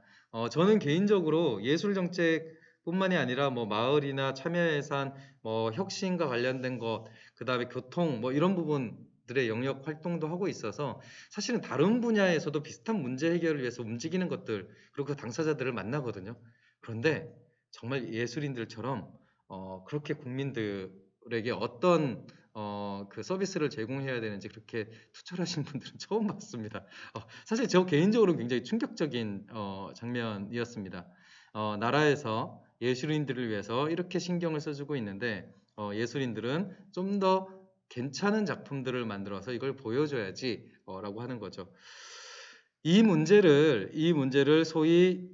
저는 개인적으로 예술 정책뿐만이 아니라 뭐 마을이나 참여예산, 뭐 혁신과 관련된 것, 그 다음에 교통 뭐 이런 부분들의 영역 활동도 하고 있어서 사실은 다른 분야에서도 비슷한 문제 해결을 위해서 움직이는 것들 그리고 그 당사자들을 만나거든요. 그런데 정말 예술인들처럼 그렇게 국민들에게 어떤 그 서비스를 제공해야 되는지 그렇게 투철하신 분들은 처음 봤습니다. 사실 저 개인적으로 굉장히 충격적인 장면이었습니다. 나라에서 예술인들을 위해서 이렇게 신경을 써주고 있는데 예술인들은 좀 더 괜찮은 작품들을 만들어서 이걸 보여줘야지 라고 하는 거죠. 이 문제를 소위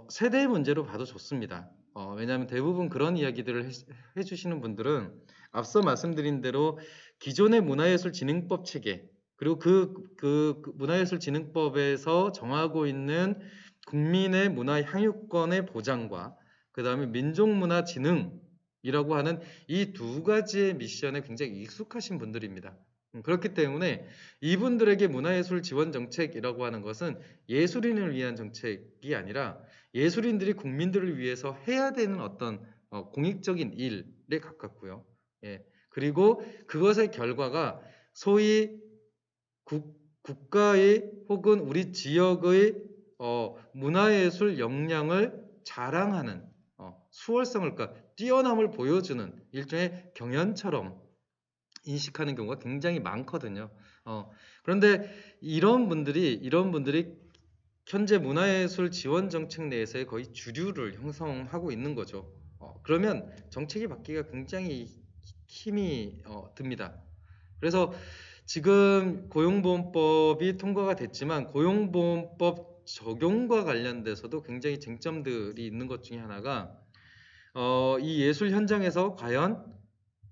세대 문제로 봐도 좋습니다. 왜냐하면 대부분 그런 이야기들을 해주시는 분들은 앞서 말씀드린 대로 기존의 문화예술진흥법 체계 그리고 그 문화예술진흥법에서 정하고 있는 국민의 문화 향유권의 보장과 그 다음에 민족문화진흥이라고 하는 이 두 가지의 미션에 굉장히 익숙하신 분들입니다. 그렇기 때문에 이분들에게 문화예술 지원 정책이라고 하는 것은 예술인을 위한 정책이 아니라 예술인들이 국민들을 위해서 해야 되는 어떤 공익적인 일에 가깝고요. 예. 그리고 그것의 결과가 소위 국가의 혹은 우리 지역의 문화예술 역량을 자랑하는 수월성을 그러니까 뛰어남을 보여주는 일종의 경연처럼 인식하는 경우가 굉장히 많거든요. 그런데 이런 분들이 현재 문화예술 지원 정책 내에서의 거의 주류를 형성하고 있는 거죠. 그러면 정책이 바뀌기가 굉장히 힘이 듭니다. 그래서 지금 고용보험법이 통과가 됐지만 고용보험법 적용과 관련돼서도 굉장히 쟁점들이 있는 것 중에 하나가 이 예술 현장에서 과연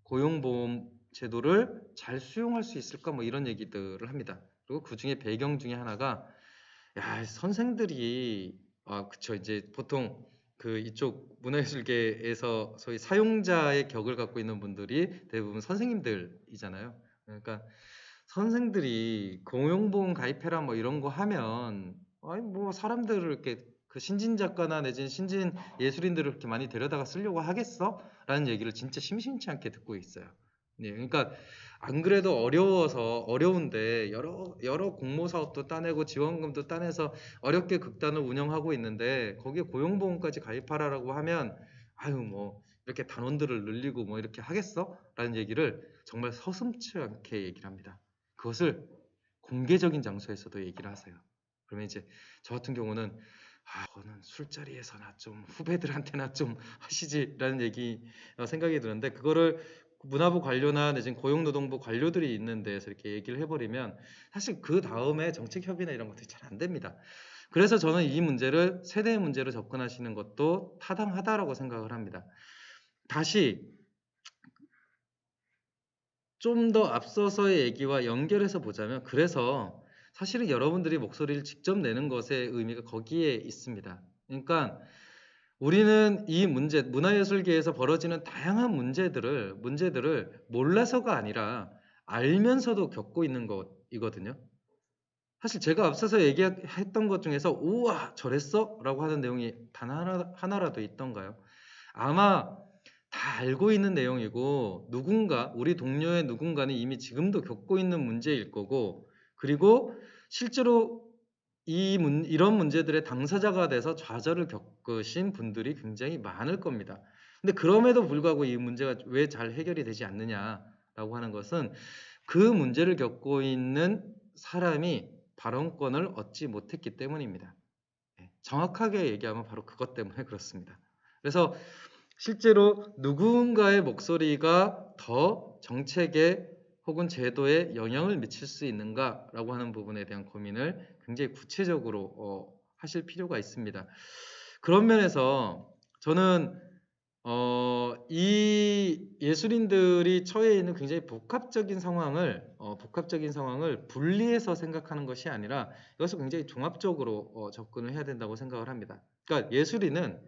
고용보험 제도를 잘 수용할 수 있을까 뭐 이런 얘기들을 합니다. 그리고 그 중에 배경 중에 하나가 야, 선생들이 그쵸. 이제 보통 그 이쪽 문화예술계에서 소위 사용자의 격을 갖고 있는 분들이 대부분 선생님들이잖아요. 그러니까 선생들이 고용보험 가입해라 뭐 이런 거 하면 아니 뭐 사람들을 이렇게 그 신진 작가나 내지는 신진 예술인들을 그렇게 많이 데려다가 쓰려고 하겠어? 라는 얘기를 진짜 심심치 않게 듣고 있어요. 네, 그러니까 안 그래도 어려운데 여러 공모 사업도 따내고 지원금도 따내서 어렵게 극단을 운영하고 있는데 거기에 고용보험까지 가입하라라고 하면 아유 뭐 이렇게 단원들을 늘리고 뭐 이렇게 하겠어? 라는 얘기를 정말 서슴지 않게 얘기를 합니다. 그것을 공개적인 장소에서도 얘기를 하세요. 그러면 이제 저 같은 경우는 저는 술자리에서나 좀 후배들한테나 좀 하시지라는 얘기 생각이 드는데 그거를 문화부 관료나 내지는 고용노동부 관료들이 있는 데에서 이렇게 얘기를 해버리면 사실 그 다음에 정책 협의나 이런 것들이 잘 안 됩니다. 그래서 저는 이 문제를 세대의 문제로 접근하시는 것도 타당하다라고 생각을 합니다. 다시 좀 더 앞서서의 얘기와 연결해서 보자면 그래서 사실은 여러분들이 목소리를 직접 내는 것의 의미가 거기에 있습니다. 그러니까 우리는 이 문제, 문화예술계에서 벌어지는 다양한 문제들을 몰라서가 아니라 알면서도 겪고 있는 것이거든요. 사실 제가 앞서서 얘기했던 것 중에서 우와 저랬어? 라고 하는 내용이 단 하나라도 있던가요? 아마 다 알고 있는 내용이고 우리 동료의 누군가는 이미 지금도 겪고 있는 문제일 거고 그리고 실제로 이런 문제들의 당사자가 돼서 좌절을 겪으신 분들이 굉장히 많을 겁니다. 근데 그럼에도 불구하고 이 문제가 왜 잘 해결이 되지 않느냐라고 하는 것은 그 문제를 겪고 있는 사람이 발언권을 얻지 못했기 때문입니다. 정확하게 얘기하면 바로 그것 때문에 그렇습니다. 그래서 실제로 누군가의 목소리가 더 정책에 혹은 제도에 영향을 미칠 수 있는가라고 하는 부분에 대한 고민을 굉장히 구체적으로 하실 필요가 있습니다. 그런 면에서 저는 이 예술인들이 처해 있는 굉장히 복합적인 상황을 분리해서 생각하는 것이 아니라 이것을 굉장히 종합적으로 접근을 해야 된다고 생각을 합니다. 그러니까 예술인은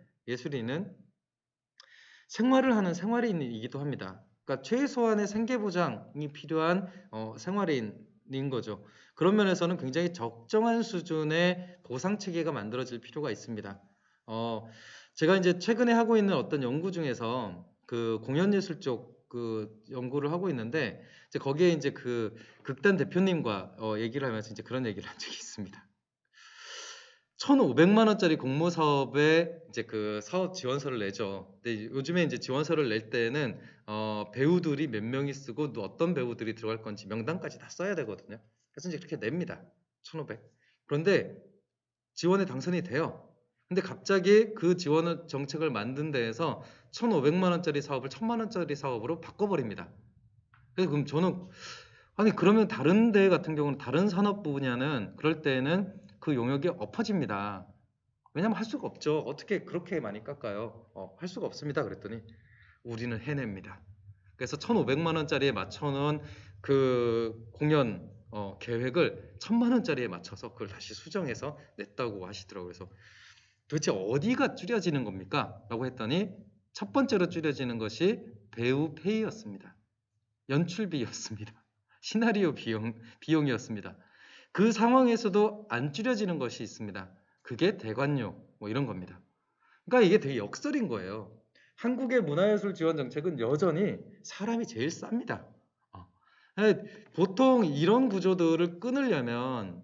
생활을 하는 생활인이기도 합니다. 그러니까 최소한의 생계 보장이 필요한 생활인인 거죠. 그런 면에서는 굉장히 적정한 수준의 보상 체계가 만들어질 필요가 있습니다. 제가 이제 최근에 하고 있는 어떤 연구 중에서 그 공연예술 쪽 그 연구를 하고 있는데 이제 거기에 이제 그 극단 대표님과 얘기를 하면서 이제 그런 얘기를 한 적이 있습니다. 1,500만 원짜리 공모 사업에 이제 그 사업 지원서를 내죠. 근데 요즘에 이제 지원서를 낼 때는 배우들이 몇 명이 쓰고 또 어떤 배우들이 들어갈 건지 명단까지 다 써야 되거든요. 그래서 이제 그렇게 냅니다. 1,500. 그런데 지원에 당선이 돼요. 근데 갑자기 그 지원 정책을 만든 데에서 1,500만 원짜리 사업을 1,000만 원짜리 사업으로 바꿔버립니다. 그래서 그럼 저는 아니 그러면 다른 데 같은 경우는 다른 산업 분야는 그럴 때는 그 용역이 엎어집니다. 왜냐면 할 수가 없죠. 어떻게 그렇게 많이 깎아요? 할 수가 없습니다. 그랬더니 우리는 해냅니다. 그래서 1,500만 원짜리에 맞춰놓은 그 공연 계획을 1,000만 원짜리에 맞춰서 그걸 다시 수정해서 냈다고 하시더라고요. 그래서 도대체 어디가 줄여지는 겁니까? 라고 했더니 첫 번째로 줄여지는 것이 배우 페이였습니다. 연출비였습니다. 시나리오 비용이었습니다. 그 상황에서도 안 줄여지는 것이 있습니다. 그게 대관료 뭐 이런 겁니다. 그러니까 이게 되게 역설인 거예요. 한국의 문화예술 지원 정책은 여전히 사람이 제일 쌉니다. 보통 이런 구조들을 끊으려면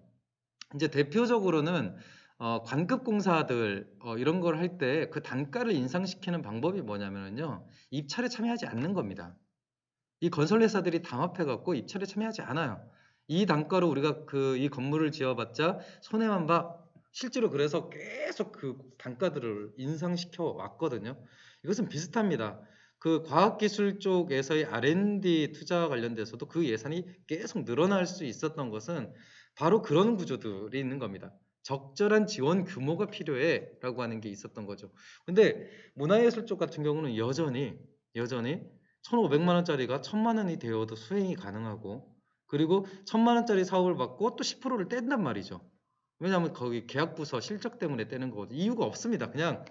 이제 대표적으로는 관급 공사들 이런 걸 할 때 그 단가를 인상시키는 방법이 뭐냐면요. 입찰에 참여하지 않는 겁니다. 이 건설회사들이 담합해갖고 입찰에 참여하지 않아요. 이 단가로 우리가 이 건물을 지어봤자 손해만 봐. 실제로 그래서 계속 그 단가들을 인상시켜 왔거든요. 이것은 비슷합니다. 그 과학기술 쪽에서의 R&D 투자와 관련돼서도 그 예산이 계속 늘어날 수 있었던 것은 바로 그런 구조들이 있는 겁니다. 적절한 지원 규모가 필요해 라고 하는 게 있었던 거죠. 근데 문화예술 쪽 같은 경우는 여전히 1,500만 원짜리가 1,000만 원이 되어도 수행이 가능하고, 그리고 1,000만 원짜리 사업을 받고 또 10%를 뗀단 말이죠. 왜냐하면 거기 계약부서 실적 때문에 떼는 거거든요. 이유가 없습니다. 그냥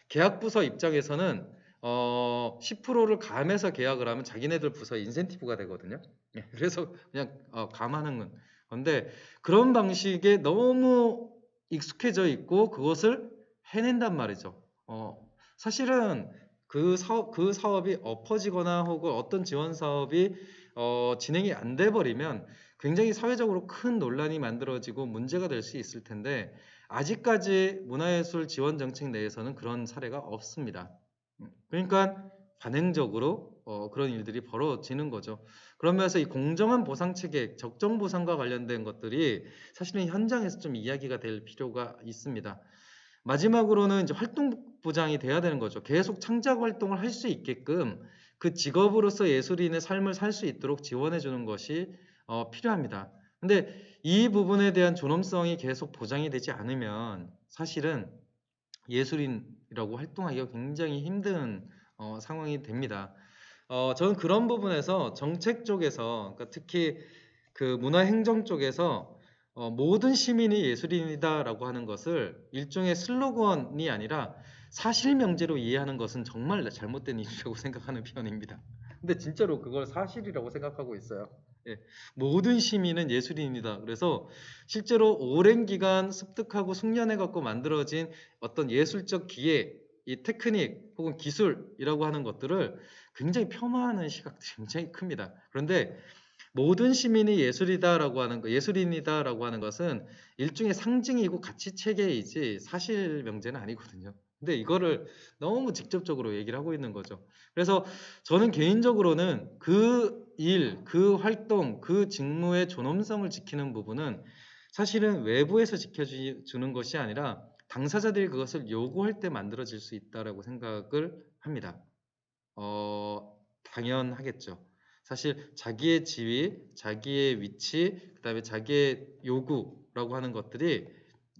계약부서 입장에서는 10%를 감해서 계약을 하면 자기네들 부서 인센티브가 되거든요. 그래서 그냥 감하는 건데, 그런 방식에 너무 익숙해져 있고 그것을 해낸단 말이죠. 사실은 그 사업이 엎어지거나 혹은 어떤 지원 사업이 진행이 안 돼 버리면 굉장히 사회적으로 큰 논란이 만들어지고 문제가 될 수 있을 텐데, 아직까지 문화예술 지원 정책 내에서는 그런 사례가 없습니다. 그러니까 관행적으로 그런 일들이 벌어지는 거죠. 그러면서 이 공정한 보상 체계, 적정 보상과 관련된 것들이 사실은 현장에서 좀 이야기가 될 필요가 있습니다. 마지막으로는 이제 활동 보장이 돼야 되는 거죠. 계속 창작 활동을 할 수 있게끔 그 직업으로서 예술인의 삶을 살 수 있도록 지원해 주는 것이 필요합니다. 근데 이 부분에 대한 존엄성이 계속 보장이 되지 않으면 사실은 예술인이라고 활동하기가 굉장히 힘든 상황이 됩니다. 저는 그런 부분에서 정책 쪽에서, 그러니까 특히 그 문화행정 쪽에서 모든 시민이 예술인이다라고 하는 것을 일종의 슬로건이 아니라 사실명제로 이해하는 것은 정말 잘못된 일이라고 생각하는 편입니다. 근데 진짜로 그걸 사실이라고 생각하고 있어요. 예, 모든 시민은 예술인이다. 그래서 실제로 오랜 기간 습득하고 숙련해 갖고 만들어진 어떤 예술적 기회, 이 테크닉 혹은 기술이라고 하는 것들을 굉장히 폄하하는 시각들이 굉장히 큽니다. 그런데 모든 시민이 예술이다라고 하는 거, 예술인이다라고 하는 것은 일종의 상징이고 가치 체계이지 사실 명제는 아니거든요. 근데 이거를 너무 직접적으로 얘기를 하고 있는 거죠. 그래서 저는 개인적으로는 그 일, 그 활동, 그 직무의 존엄성을 지키는 부분은 사실은 외부에서 지켜주는 것이 아니라 당사자들이 그것을 요구할 때 만들어질 수 있다라고 생각을 합니다. 당연하겠죠. 사실 자기의 지위, 자기의 위치, 그다음에 자기의 요구라고 하는 것들이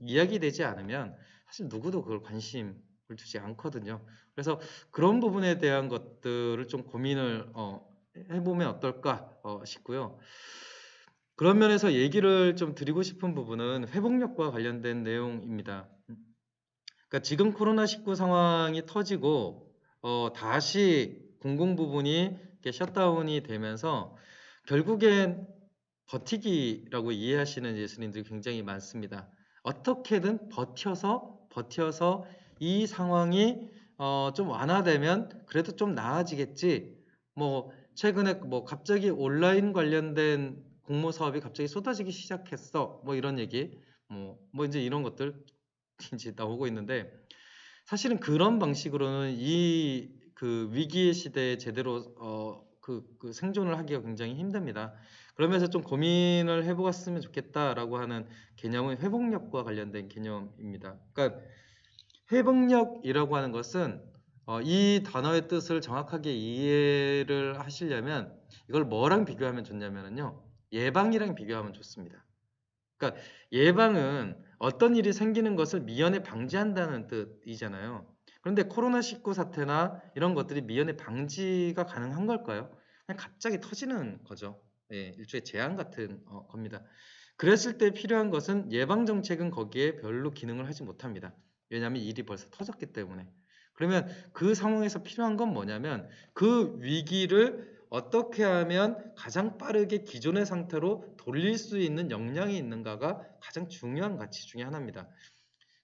이야기되지 않으면 사실 누구도 그걸 관심을 두지 않거든요. 그래서 그런 부분에 대한 것들을 좀 고민을 해보면 어떨까 싶고요. 그런 면에서 얘기를 좀 드리고 싶은 부분은 회복력과 관련된 내용입니다. 그러니까 지금 코로나19 상황이 터지고 다시 공공 부분이 이렇게 셧다운이 되면서 결국엔 버티기라고 이해하시는 예술인들이 굉장히 많습니다. 어떻게든 버텨서 이 상황이 좀 완화되면 그래도 좀 나아지겠지. 뭐 최근에 뭐 갑자기 온라인 관련된 공모 사업이 갑자기 쏟아지기 시작했어. 뭐 이런 얘기, 뭐 이제 이런 것들 이제 나오고 있는데, 사실은 그런 방식으로는 이 그 위기의 시대에 제대로 그 생존을 하기가 굉장히 힘듭니다. 그러면서 좀 고민을 해보았으면 좋겠다라고 하는 개념은 회복력과 관련된 개념입니다. 그러니까 회복력이라고 하는 것은 이 단어의 뜻을 정확하게 이해를 하시려면 이걸 뭐랑 비교하면 좋냐면요, 예방이랑 비교하면 좋습니다. 그러니까 예방은 어떤 일이 생기는 것을 미연에 방지한다는 뜻이잖아요. 그런데 코로나19 사태나 이런 것들이 미연에 방지가 가능한 걸까요? 그냥 갑자기 터지는 거죠. 예, 일종의 재앙 같은 겁니다. 그랬을 때 필요한 것은 예방 정책은 거기에 별로 기능을 하지 못합니다. 왜냐하면 일이 벌써 터졌기 때문에. 그러면 그 상황에서 필요한 건 뭐냐면 그 위기를 어떻게 하면 가장 빠르게 기존의 상태로 돌릴 수 있는 역량이 있는가가 가장 중요한 가치 중에 하나입니다.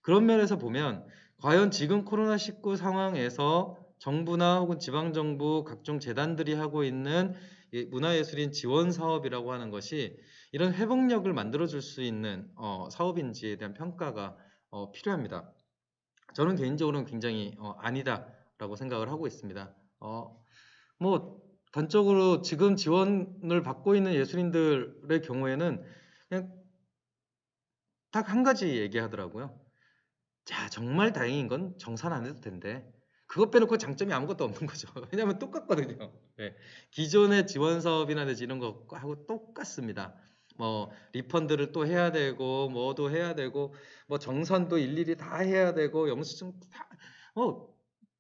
그런 면에서 보면 과연 지금 코로나19 상황에서 정부나 혹은 지방정부 각종 재단들이 하고 있는 문화예술인 지원 사업이라고 하는 것이 이런 회복력을 만들어줄 수 있는 사업인지에 대한 평가가 필요합니다. 저는 개인적으로는 굉장히 아니다라고 생각을 하고 있습니다. 뭐 단적으로 지금 지원을 받고 있는 예술인들의 경우에는 그냥 딱 한 가지 얘기하더라고요. 자, 정말 다행인 건 정산 안 해도 된대. 그것 빼놓고 장점이 아무것도 없는 거죠. 왜냐하면 똑같거든요. 네. 기존의 지원 사업이나 내지 이런 거하고 똑같습니다. 뭐 리펀드를 또 해야 되고 뭐도 해야 되고 뭐 정산도 일일이 다 해야 되고 영수증 다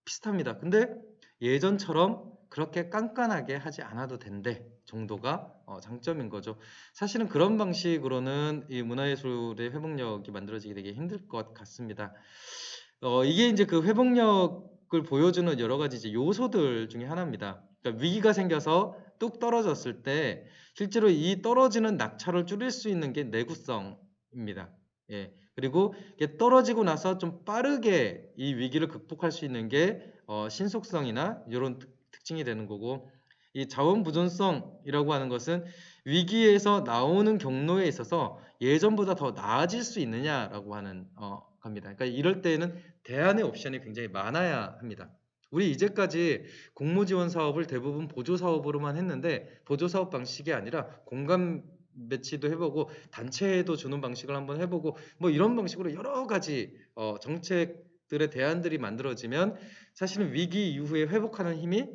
비슷합니다. 근데 예전처럼 그렇게 깐깐하게 하지 않아도 된대 정도가 장점인 거죠. 사실은 그런 방식으로는 이 문화예술의 회복력이 만들어지기 되게 힘들 것 같습니다. 이게 이제 그 회복력을 보여주는 여러 가지 이제 요소들 중에 하나입니다. 그러니까 위기가 생겨서 뚝 떨어졌을 때 실제로 이 떨어지는 낙차를 줄일 수 있는 게 내구성입니다. 예. 그리고 이게 떨어지고 나서 좀 빠르게 이 위기를 극복할 수 있는 게 신속성이나 이런 특징이 되는 거고, 이 자원 보존성이라고 하는 것은 위기에서 나오는 경로에 있어서 예전보다 더 나아질 수 있느냐라고 하는 겁니다. 그러니까 이럴 때에는 대안의 옵션이 굉장히 많아야 합니다. 우리 이제까지 공모지원 사업을 대부분 보조사업으로만 했는데 보조사업 방식이 아니라 공간 배치도 해보고 단체에도 주는 방식을 한번 해보고 뭐 이런 방식으로 여러 가지 정책들의 대안들이 만들어지면 사실은 위기 이후에 회복하는 힘이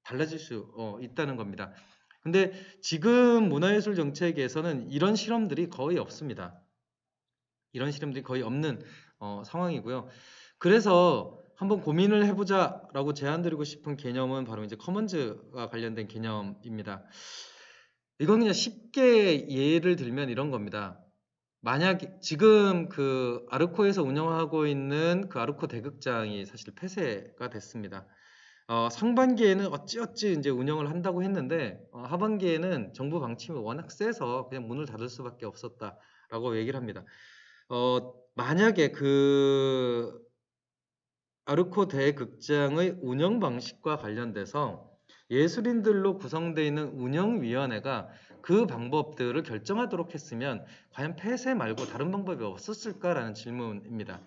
달라질 수 있다는 겁니다. 근데 지금 문화예술 정책에서는 이런 실험들이 거의 없습니다. 이런 실험들이 거의 없는 상황이고요. 그래서 한번 고민을 해보자라고 제안드리고 싶은 개념은 바로 이제 커먼즈와 관련된 개념입니다. 이건 그냥 쉽게 예를 들면 이런 겁니다. 만약 지금 그 아르코에서 운영하고 있는 그 아르코 대극장이 사실 폐쇄가 됐습니다. 상반기에는 어찌어찌 이제 운영을 한다고 했는데 하반기에는 정부 방침이 워낙 세서 그냥 문을 닫을 수밖에 없었다라고 얘기를 합니다. 만약에 그 아르코 대극장의 운영 방식과 관련돼서 예술인들로 구성되어 있는 운영위원회가 그 방법들을 결정하도록 했으면 과연 폐쇄 말고 다른 방법이 없었을까라는 질문입니다.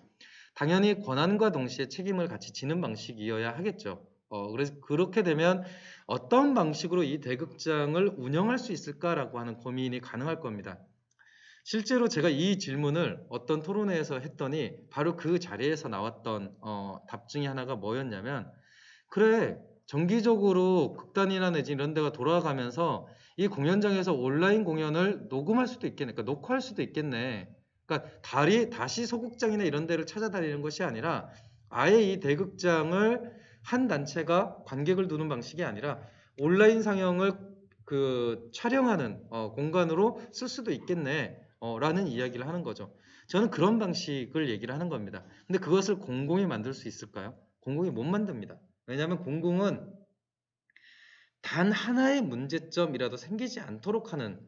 당연히 권한과 동시에 책임을 같이 지는 방식이어야 하겠죠. 그래서 그렇게 되면 어떤 방식으로 이 대극장을 운영할 수 있을까라고 하는 고민이 가능할 겁니다. 실제로 제가 이 질문을 어떤 토론회에서 했더니 바로 그 자리에서 나왔던 답 중에 하나가 뭐였냐면, 그래, 정기적으로 극단이나 내지 이런 데가 돌아가면서 이 공연장에서 온라인 공연을 녹음할 수도 있겠네, 그러니까 녹화할 수도 있겠네. 그러니까 다시 소극장이나 이런 데를 찾아다니는 것이 아니라 아예 이 대극장을 한 단체가 관객을 두는 방식이 아니라 온라인 상영을 그 촬영하는 공간으로 쓸 수도 있겠네 라는 이야기를 하는 거죠. 저는 그런 방식을 얘기를 하는 겁니다. 근데 그것을 공공이 만들 수 있을까요? 공공이 못 만듭니다. 왜냐하면 공공은 단 하나의 문제점이라도 생기지 않도록 하는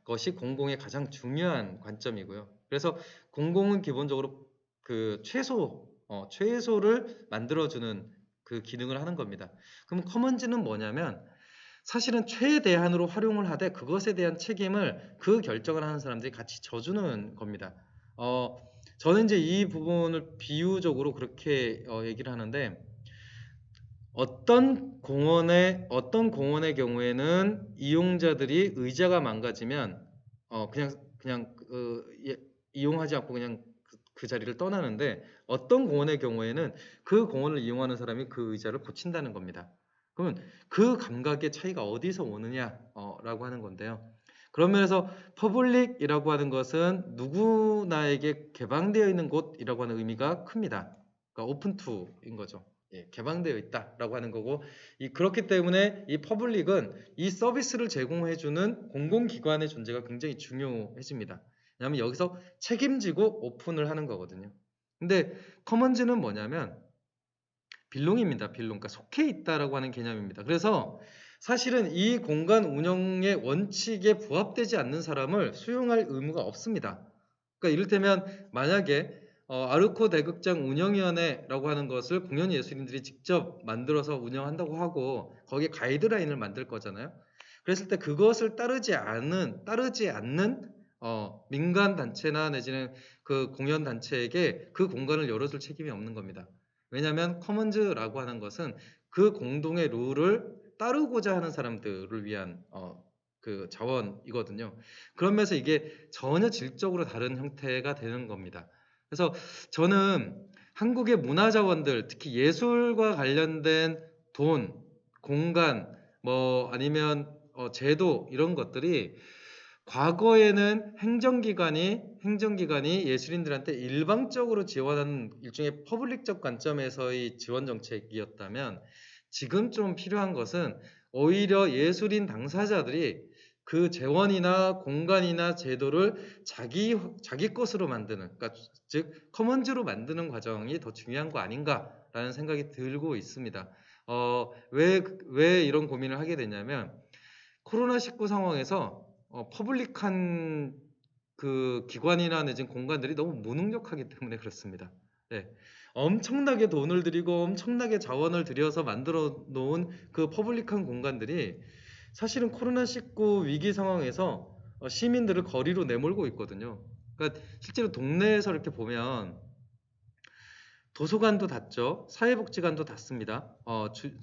것이 공공의 가장 중요한 관점이고요. 그래서 공공은 기본적으로 그 최소를 만들어주는 그 기능을 하는 겁니다. 그럼 커먼즈는 뭐냐면 사실은 최대한으로 활용을 하되 그것에 대한 책임을 그 결정을 하는 사람들이 같이 져주는 겁니다. 저는 이제 이 부분을 비유적으로 그렇게 얘기를 하는데, 어떤 공원의 경우에는 이용자들이 의자가 망가지면 그냥 이용하지 않고 그냥 그 자리를 떠나는데, 어떤 공원의 경우에는 그 공원을 이용하는 사람이 그 의자를 고친다는 겁니다. 그러면 그 감각의 차이가 어디서 오느냐라고 하는 건데요. 그런 면에서 퍼블릭이라고 하는 것은 누구나에게 개방되어 있는 곳이라고 하는 의미가 큽니다. 그러니까 오픈 투인 거죠. 예, 개방되어 있다라고 하는 거고, 그렇기 때문에 이 퍼블릭은 이 서비스를 제공해주는 공공기관의 존재가 굉장히 중요해집니다. 왜냐하면 여기서 책임지고 오픈을 하는 거거든요. 근데 커먼즈는 뭐냐면 빌롱입니다. 빌롱. 그러니까 속해 있다라고 하는 개념입니다. 그래서 사실은 이 공간 운영의 원칙에 부합되지 않는 사람을 수용할 의무가 없습니다. 그러니까 이를테면 만약에 아르코 대극장 운영위원회라고 하는 것을 공연 예술인들이 직접 만들어서 운영한다고 하고 거기에 가이드라인을 만들 거잖아요. 그랬을 때 그것을 따르지 않는 민간 단체나 내지는 그 공연 단체에게 그 공간을 열어줄 책임이 없는 겁니다. 왜냐하면 커먼즈라고 하는 것은 그 공동의 룰을 따르고자 하는 사람들을 위한 그 자원이거든요. 그러면서 이게 전혀 질적으로 다른 형태가 되는 겁니다. 그래서 저는 한국의 문화 자원들, 특히 예술과 관련된 돈, 공간, 뭐 아니면 제도 이런 것들이 과거에는 행정기관이 예술인들한테 일방적으로 지원하는 일종의 퍼블릭적 관점에서의 지원 정책이었다면 지금 좀 필요한 것은 오히려 예술인 당사자들이 그 재원이나 공간이나 제도를 자기 것으로 만드는, 그러니까 즉 커먼즈로 만드는 과정이 더 중요한 거 아닌가라는 생각이 들고 있습니다. 왜 이런 고민을 하게 되냐면 코로나19 상황에서 퍼블릭한 그 기관이나 내진 공간들이 너무 무능력하기 때문에 그렇습니다. 네. 엄청나게 돈을 들이고 엄청나게 자원을 들여서 만들어 놓은 그 퍼블릭한 공간들이 사실은 코로나19 위기 상황에서 시민들을 거리로 내몰고 있거든요. 그러니까 실제로 동네에서 이렇게 보면 도서관도 닫죠. 사회복지관도 닫습니다.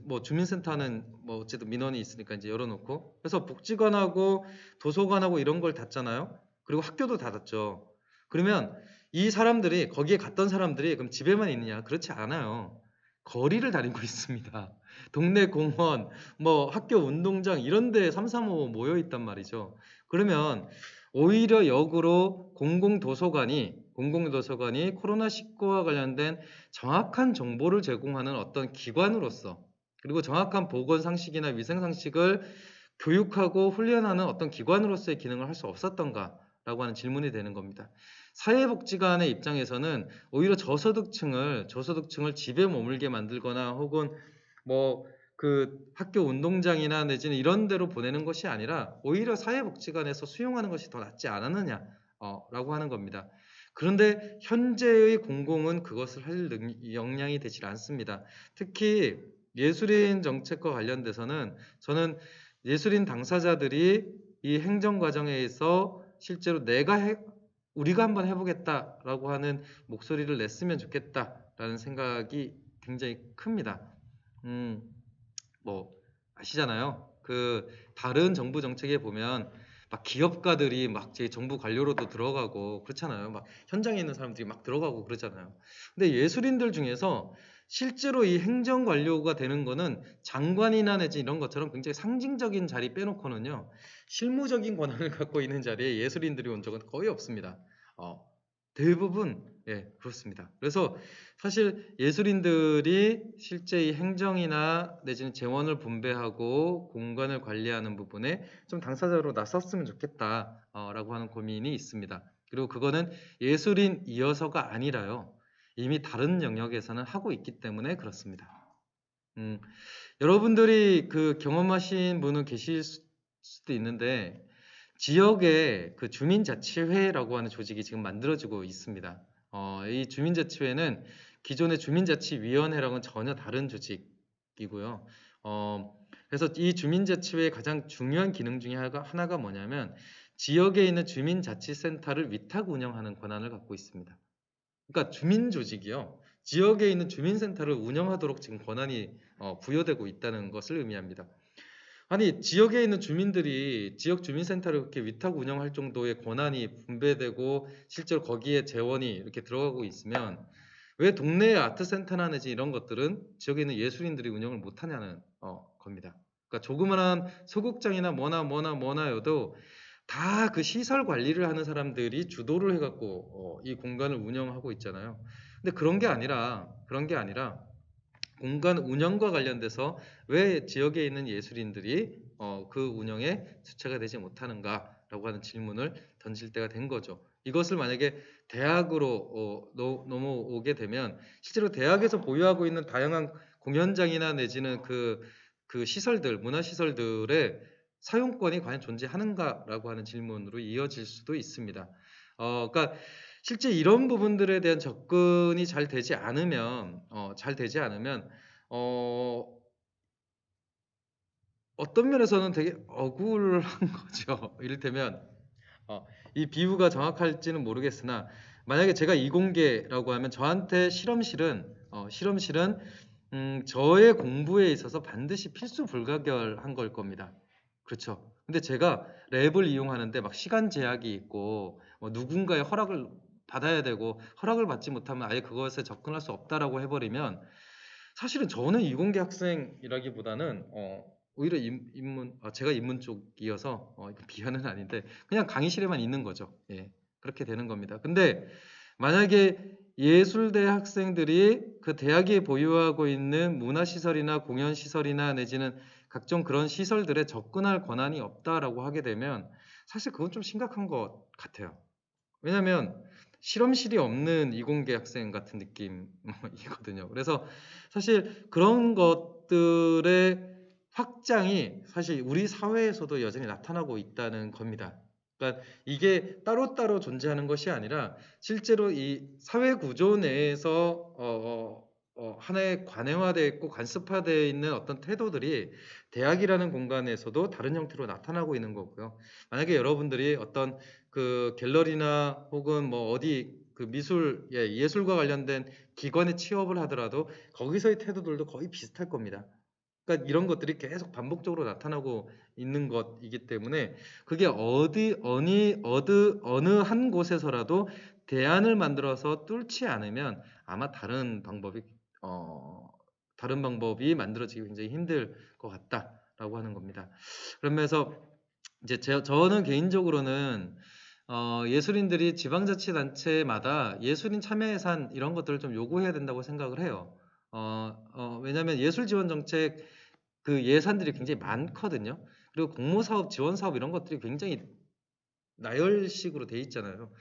뭐 주민센터는 뭐 어쨌든 민원이 있으니까 이제 열어놓고. 그래서 복지관하고 도서관하고 이런 걸 닫잖아요. 그리고 학교도 닫았죠. 그러면 이 사람들이 거기에 갔던 사람들이 그럼 집에만 있느냐? 그렇지 않아요. 거리를 다니고 있습니다. 동네 공원, 뭐 학교 운동장 이런 데 335 모여 있단 말이죠. 그러면 오히려 역으로 공공도서관이 코로나19와 관련된 정확한 정보를 제공하는 어떤 기관으로서 그리고 정확한 보건 상식이나 위생 상식을 교육하고 훈련하는 어떤 기관으로서의 기능을 할 수 없었던가라고 하는 질문이 되는 겁니다. 사회복지관의 입장에서는 오히려 저소득층을 집에 머물게 만들거나 혹은 뭐 그 학교 운동장이나 내지는 이런 데로 보내는 것이 아니라 오히려 사회복지관에서 수용하는 것이 더 낫지 않았느냐 라고 하는 겁니다. 그런데 현재의 공공은 그것을 할 역량이 되질 않습니다. 특히 예술인 정책과 관련돼서는 저는 예술인 당사자들이 이 행정 과정에서 실제로 우리가 한번 해보겠다라고 하는 목소리를 냈으면 좋겠다라는 생각이 굉장히 큽니다. 뭐 아시잖아요. 그 다른 정부 정책에 보면 막 기업가들이 막 제 정부 관료로도 들어가고 그렇잖아요. 막 현장에 있는 사람들이 막 들어가고 그러잖아요. 근데 예술인들 중에서 실제로 이 행정 관료가 되는 거는 장관이나 내지 이런 것처럼 굉장히 상징적인 자리 빼놓고는요. 실무적인 권한을 갖고 있는 자리에 예술인들이 온 적은 거의 없습니다. 대부분 그렇습니다. 그래서 사실 예술인들이 실제 이 행정이나 내지는 재원을 분배하고 공간을 관리하는 부분에 좀 당사자로 나섰으면 좋겠다라고 하는 고민이 있습니다. 그리고 그거는 예술인이어서가 아니라요. 이미 다른 영역에서는 하고 있기 때문에 그렇습니다. 여러분들이 그 경험하신 분은 계실 수도 있는데 지역에 그 주민자치회라고 하는 조직이 지금 만들어지고 있습니다. 이 주민자치회는 기존의 주민자치위원회랑은 전혀 다른 조직이고요. 그래서 이 주민자치회의 가장 중요한 기능 중에 하나가 뭐냐면 지역에 있는 주민자치센터를 위탁 운영하는 권한을 갖고 있습니다. 그러니까 주민조직이요. 지역에 있는 주민센터를 운영하도록 지금 권한이 부여되고 있다는 것을 의미합니다. 아니 지역에 있는 주민들이 지역 주민센터를 그렇게 위탁 운영할 정도의 권한이 분배되고 실제로 거기에 재원이 이렇게 들어가고 있으면 왜 동네의 아트센터나 내지 이런 것들은 지역에 있는 예술인들이 운영을 못하냐는 겁니다. 그러니까 조그만한 소극장이나 뭐나여도 다 그 시설 관리를 하는 사람들이 주도를 해갖고 이 공간을 운영하고 있잖아요. 근데 그런 게 아니라 공간 운영과 관련돼서 왜 지역에 있는 예술인들이 그 운영에 주체가 되지 못하는가라고 하는 질문을 던질 때가 된 거죠. 이것을 만약에 대학으로 넘어오게 되면 실제로 대학에서 보유하고 있는 다양한 공연장이나 내지는 그 시설들, 문화시설들의 사용권이 과연 존재하는가라고 하는 질문으로 이어질 수도 있습니다. 그러니까 실제 이런 부분들에 대한 접근이 잘 되지 않으면 어떤 면에서는 되게 억울한 거죠. 이를테면 이 비유가 정확할지는 모르겠으나 만약에 제가 이공계라고 하면 저한테 실험실은 저의 공부에 있어서 반드시 필수 불가결한 걸 겁니다. 그렇죠. 근데 제가 랩을 이용하는데 막 시간 제약이 있고 누군가의 허락을 받아야 되고 허락을 받지 못하면 아예 그것에 접근할 수 없다라고 해버리면 사실은 저는 이공계 학생이라기보다는 오히려 제가 인문 쪽이어서 이거 비하는 아닌데 그냥 강의실에만 있는 거죠. 예, 그렇게 되는 겁니다. 근데 만약에 예술대 학생들이 그 대학이 보유하고 있는 문화시설이나 공연시설이나 내지는 각종 그런 시설들에 접근할 권한이 없다라고 하게 되면 사실 그건 좀 심각한 것 같아요. 왜냐하면 실험실이 없는 이공계 학생 같은 느낌이거든요. 그래서 사실 그런 것들의 확장이 사실 우리 사회에서도 여전히 나타나고 있다는 겁니다. 그러니까 이게 따로따로 존재하는 것이 아니라 실제로 이 사회 구조 내에서 하나의 관행화되어 있고 관습화되어 있는 어떤 태도들이 대학이라는 공간에서도 다른 형태로 나타나고 있는 거고요. 만약에 여러분들이 어떤 그 갤러리나 혹은 뭐 어디 그 미술, 예술과 관련된 기관에 취업을 하더라도 거기서의 태도들도 거의 비슷할 겁니다. 그러니까 이런 것들이 계속 반복적으로 나타나고 있는 것이기 때문에 그게 어느 한 곳에서라도 대안을 만들어서 뚫지 않으면 아마 다른 방법이 만들어지기 굉장히 힘들 것 같다라고 하는 겁니다. 그러면서 이제 저는 개인적으로는 예술인들이 지방자치단체마다 예술인 참여 예산 이런 것들을 좀 요구해야 된다고 생각을 해요. 왜냐하면 예술지원정책 그 예산들이 굉장히 많거든요. 그리고 공모사업, 지원사업 이런 것들이 굉장히 나열식으로 돼 있잖아요.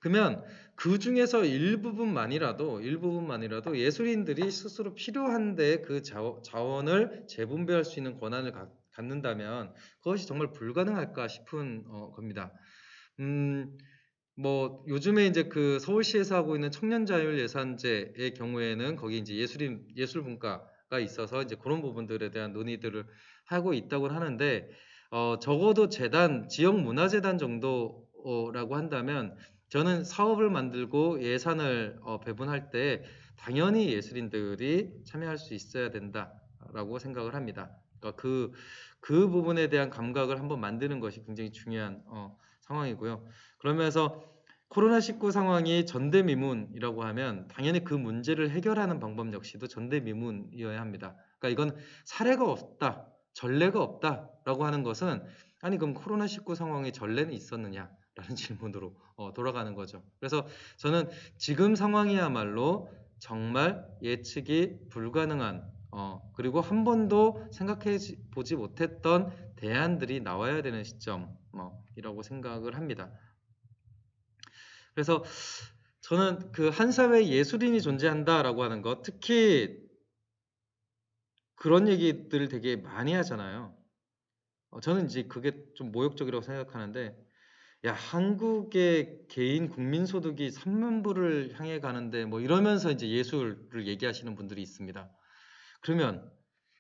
그러면 그 중에서 일부분만이라도 예술인들이 스스로 필요한데 그 자원을 재분배할 수 있는 권한을 갖는다면 그것이 정말 불가능할까 싶은 겁니다. 뭐 요즘에 이제 그 서울시에서 하고 있는 청년자율예산제의 경우에는 거기 이제 예술분과가 있어서 이제 그런 부분들에 대한 논의들을 하고 있다고 하는데 적어도 지역문화재단 정도라고 한다면 저는 사업을 만들고 예산을 배분할 때 당연히 예술인들이 참여할 수 있어야 된다라고 생각을 합니다. 그러니까 그 부분에 대한 감각을 한번 만드는 것이 굉장히 중요한 상황이고요. 그러면서 코로나19 상황이 전대미문이라고 하면 당연히 그 문제를 해결하는 방법 역시도 전대미문이어야 합니다. 그러니까 이건 사례가 없다, 전례가 없다라고 하는 것은 아니 그럼 코로나19 상황에 전례는 있었느냐라는 질문으로 돌아가는 거죠. 그래서 저는 지금 상황이야말로 정말 예측이 불가능한 그리고 한 번도 생각해 보지 못했던 대안들이 나와야 되는 시점이라고 생각을 합니다. 그래서 저는 그 한 사회에 예술인이 존재한다라고 하는 것, 특히 그런 얘기들을 되게 많이 하잖아요. 저는 이제 그게 좀 모욕적이라고 생각하는데, 야, 한국의 개인 국민 소득이 3만 불을 향해 가는데 뭐 이러면서 이제 예술을 얘기하시는 분들이 있습니다. 그러면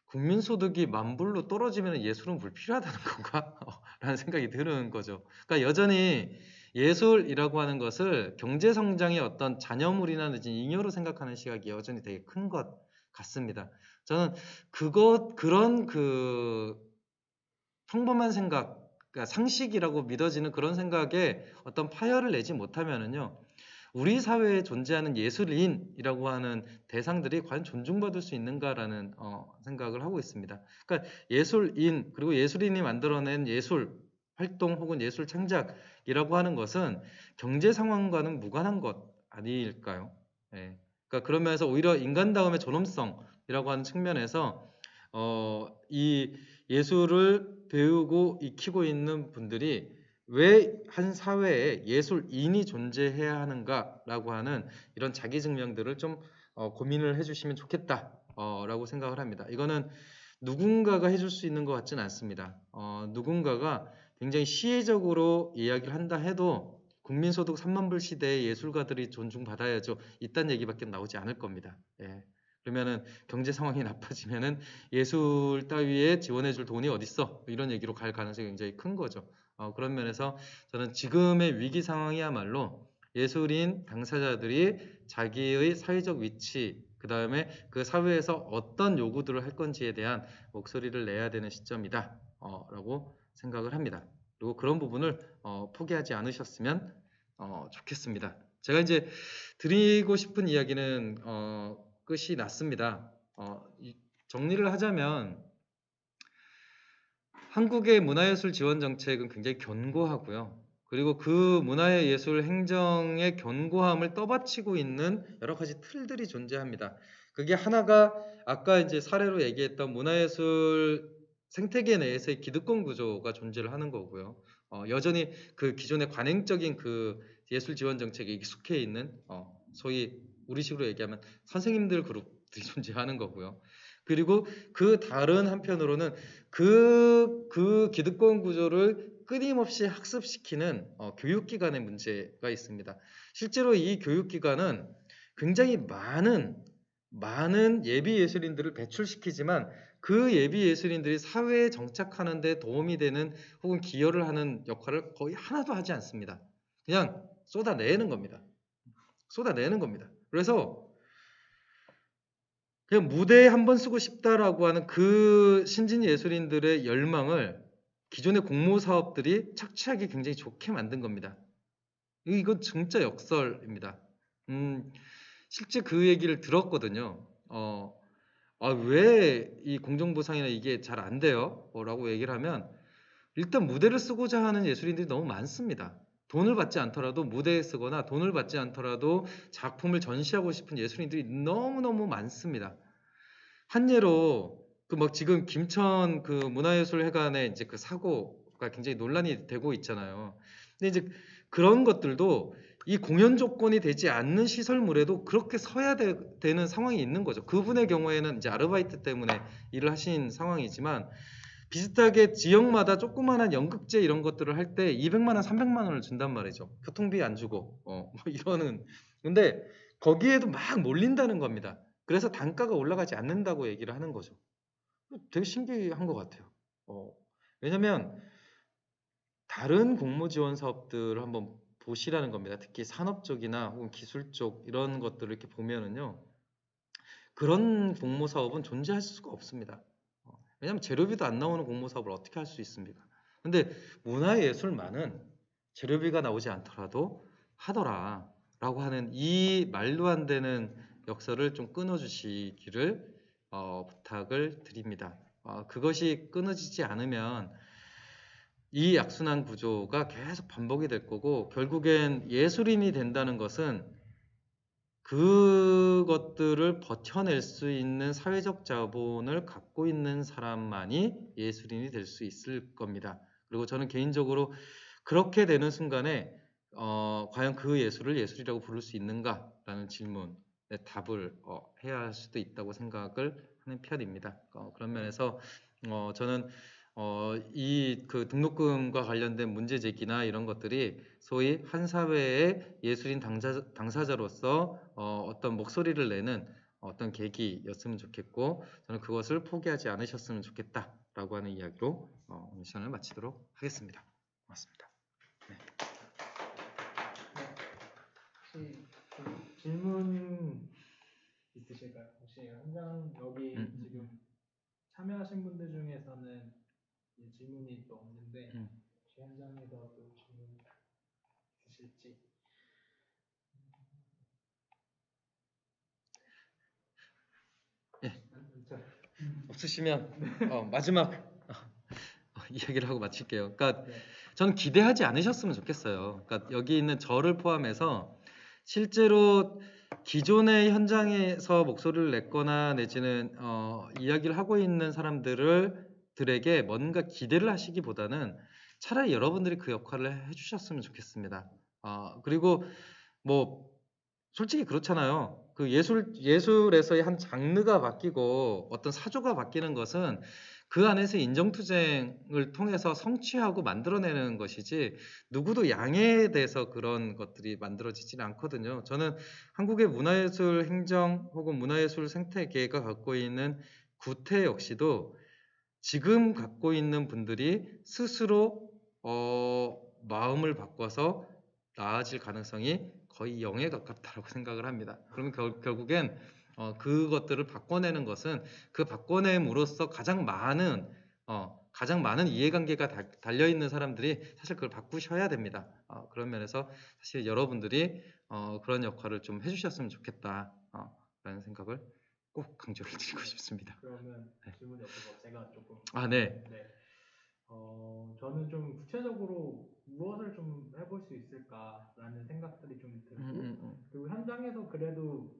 국민 소득이 10,000불로 떨어지면 예술은 불필요하다는 건가? 라는 생각이 드는 거죠. 그러니까 여전히 예술이라고 하는 것을 경제 성장의 어떤 잔여물이나 잉여로 생각하는 시각이 여전히 되게 큰 것 같습니다. 저는 그런 그 평범한 생각, 그러니까 상식이라고 믿어지는 그런 생각에 어떤 파열을 내지 못하면은요, 우리 사회에 존재하는 예술인이라고 하는 대상들이 과연 존중받을 수 있는가라는 생각을 하고 있습니다. 그러니까 예술인 그리고 예술인이 만들어낸 예술 활동 혹은 예술 창작이라고 하는 것은 경제 상황과는 무관한 것 아닐까요? 예. 그러니까 그러면서 오히려 인간다움의 존엄성이라고 하는 측면에서 이 예술을 배우고 익히고 있는 분들이 왜 한 사회에 예술인이 존재해야 하는가라고 하는 이런 자기 증명들을 좀 고민을 해주시면 좋겠다라고 생각을 합니다. 이거는 누군가가 해줄 수 있는 것 같지는 않습니다. 누군가가 굉장히 시혜적으로 이야기를 한다 해도 국민소득 3만 불 시대에 예술가들이 존중받아야죠. 이딴 얘기밖에 나오지 않을 겁니다. 예. 그러면은 경제 상황이 나빠지면은 예술 따위에 지원해줄 돈이 어딨어? 이런 얘기로 갈 가능성이 굉장히 큰 거죠. 그런 면에서 저는 지금의 위기 상황이야말로 예술인 당사자들이 자기의 사회적 위치, 그 그 다음에 그 사회에서 어떤 요구들을 할 건지에 대한 목소리를 내야 되는 시점이다 라고 생각을 합니다. 그리고 그런 부분을 포기하지 않으셨으면 좋겠습니다. 제가 이제 드리고 싶은 이야기는 끝이 났습니다. 정리를 하자면 한국의 문화예술 지원 정책은 굉장히 견고하고요. 그리고 그 문화예술 행정의 견고함을 떠받치고 있는 여러 가지 틀들이 존재합니다. 그게 하나가 아까 이제 사례로 얘기했던 문화예술 생태계 내에서의 기득권 구조가 존재를 하는 거고요. 여전히 그 기존의 관행적인 그 예술 지원 정책에 익숙해 있는 소위 우리식으로 얘기하면 선생님들 그룹들이 존재하는 거고요. 그리고 그 다른 한편으로는 그 기득권 구조를 끊임없이 학습시키는 교육기관의 문제가 있습니다. 실제로 이 교육기관은 굉장히 많은 예비 예술인들을 배출시키지만 그 예비 예술인들이 사회에 정착하는 데 도움이 되는 혹은 기여를 하는 역할을 거의 하나도 하지 않습니다. 그냥 쏟아내는 겁니다. 그래서 그냥 무대에 한번 쓰고 싶다라고 하는 그 신진 예술인들의 열망을 기존의 공모 사업들이 착취하기 굉장히 좋게 만든 겁니다. 이건 진짜 역설입니다. 실제 그 얘기를 들었거든요. 왜 이 공정보상이나 이게 잘 안 돼요? 라고 얘기를 하면 일단 무대를 쓰고자 하는 예술인들이 너무 많습니다. 돈을 받지 않더라도 무대에 쓰거나 돈을 받지 않더라도 작품을 전시하고 싶은 예술인들이 너무너무 많습니다. 한 예로 지금 김천 그 문화예술회관에 이제 그 사고가 굉장히 논란이 되고 있잖아요. 근데 이제 그런 것들도 이 공연 조건이 되지 않는 시설물에도 그렇게 서야 되는 상황이 있는 거죠. 그분의 경우에는 이제 아르바이트 때문에 일을 하신 상황이지만 비슷하게 지역마다 조그마한 연극제 이런 것들을 할 때 200만 원, 300만 원을 준단 말이죠. 교통비 안 주고 이러는. 근데 거기에도 막 몰린다는 겁니다. 그래서 단가가 올라가지 않는다고 얘기를 하는 거죠. 되게 신기한 것 같아요. 왜냐면 다른 공모 지원 사업들을 한번 보시라는 겁니다. 특히 산업 쪽이나 혹은 기술 쪽 이런 것들을 이렇게 보면은요. 그런 공모 사업은 존재할 수가 없습니다. 왜냐면 재료비도 안 나오는 공모 사업을 어떻게 할 수 있습니까? 근데 문화예술만은 재료비가 나오지 않더라도 하더라라고 하는 이 말도 안 되는 역설을 좀 끊어주시기를 부탁을 드립니다. 그것이 끊어지지 않으면 이 악순환 구조가 계속 반복이 될 거고 결국엔 예술인이 된다는 것은 그것들을 버텨낼 수 있는 사회적 자본을 갖고 있는 사람만이 예술인이 될 수 있을 겁니다. 그리고 저는 개인적으로 그렇게 되는 순간에 과연 그 예술을 예술이라고 부를 수 있는가라는 질문에 답을 해야 할 수도 있다고 생각을 하는 편입니다. 그런 면에서 저는 이 그 등록금과 관련된 문제 제기나 이런 것들이 소위 한 사회의 예술인 당사자로서 어떤 목소리를 내는 어떤 계기였으면 좋겠고 저는 그것을 포기하지 않으셨으면 좋겠다라고 하는 이야기로 오늘 시간을 마치도록 하겠습니다. 고맙습니다. 네. 혹시 질문 있으실까요? 혹시 현장 여기 지금 참여하신 분들 중에서는 질문이 또 없는데 혹시 현장에서 또 질문 있으실지? 예. 없으시면 마지막 이야기를 하고 마칠게요. 그러니까 저는 기대하지 않으셨으면 좋겠어요. 그러니까 여기 있는 저를 포함해서 실제로 기존의 현장에서 목소리를 냈거나 내지는 이야기를 하고 있는 사람들에게 뭔가 기대를 하시기보다는 차라리 여러분들이 그 역할을 해주셨으면 좋겠습니다. 그리고 뭐 솔직히 그렇잖아요. 그 예술에서의 한 장르가 바뀌고 어떤 사조가 바뀌는 것은 그 안에서 인정투쟁을 통해서 성취하고 만들어내는 것이지 누구도 양해돼서 그런 것들이 만들어지지는 않거든요. 저는 한국의 문화예술 행정 혹은 문화예술 생태계가 갖고 있는 구태 역시도 지금 갖고 있는 분들이 스스로 마음을 바꿔서 나아질 가능성이 거의 0에 가깝다고 생각을 합니다. 그러면 결국엔 그것들을 바꿔내는 것은 그 바꿔냄으로써 가장 많은 이해관계가 달려 있는 사람들이 사실 그걸 바꾸셔야 됩니다. 그런 면에서 사실 여러분들이 그런 역할을 좀 해주셨으면 좋겠다 라는 생각을 꼭 강조를 드리고 싶습니다. 그러면 네. 질문이 없어서 제가 조금 네. 저는 좀 구체적으로 무엇을 좀 해볼 수 있을까라는 생각들이 좀 들고 그리고 현장에서 그래도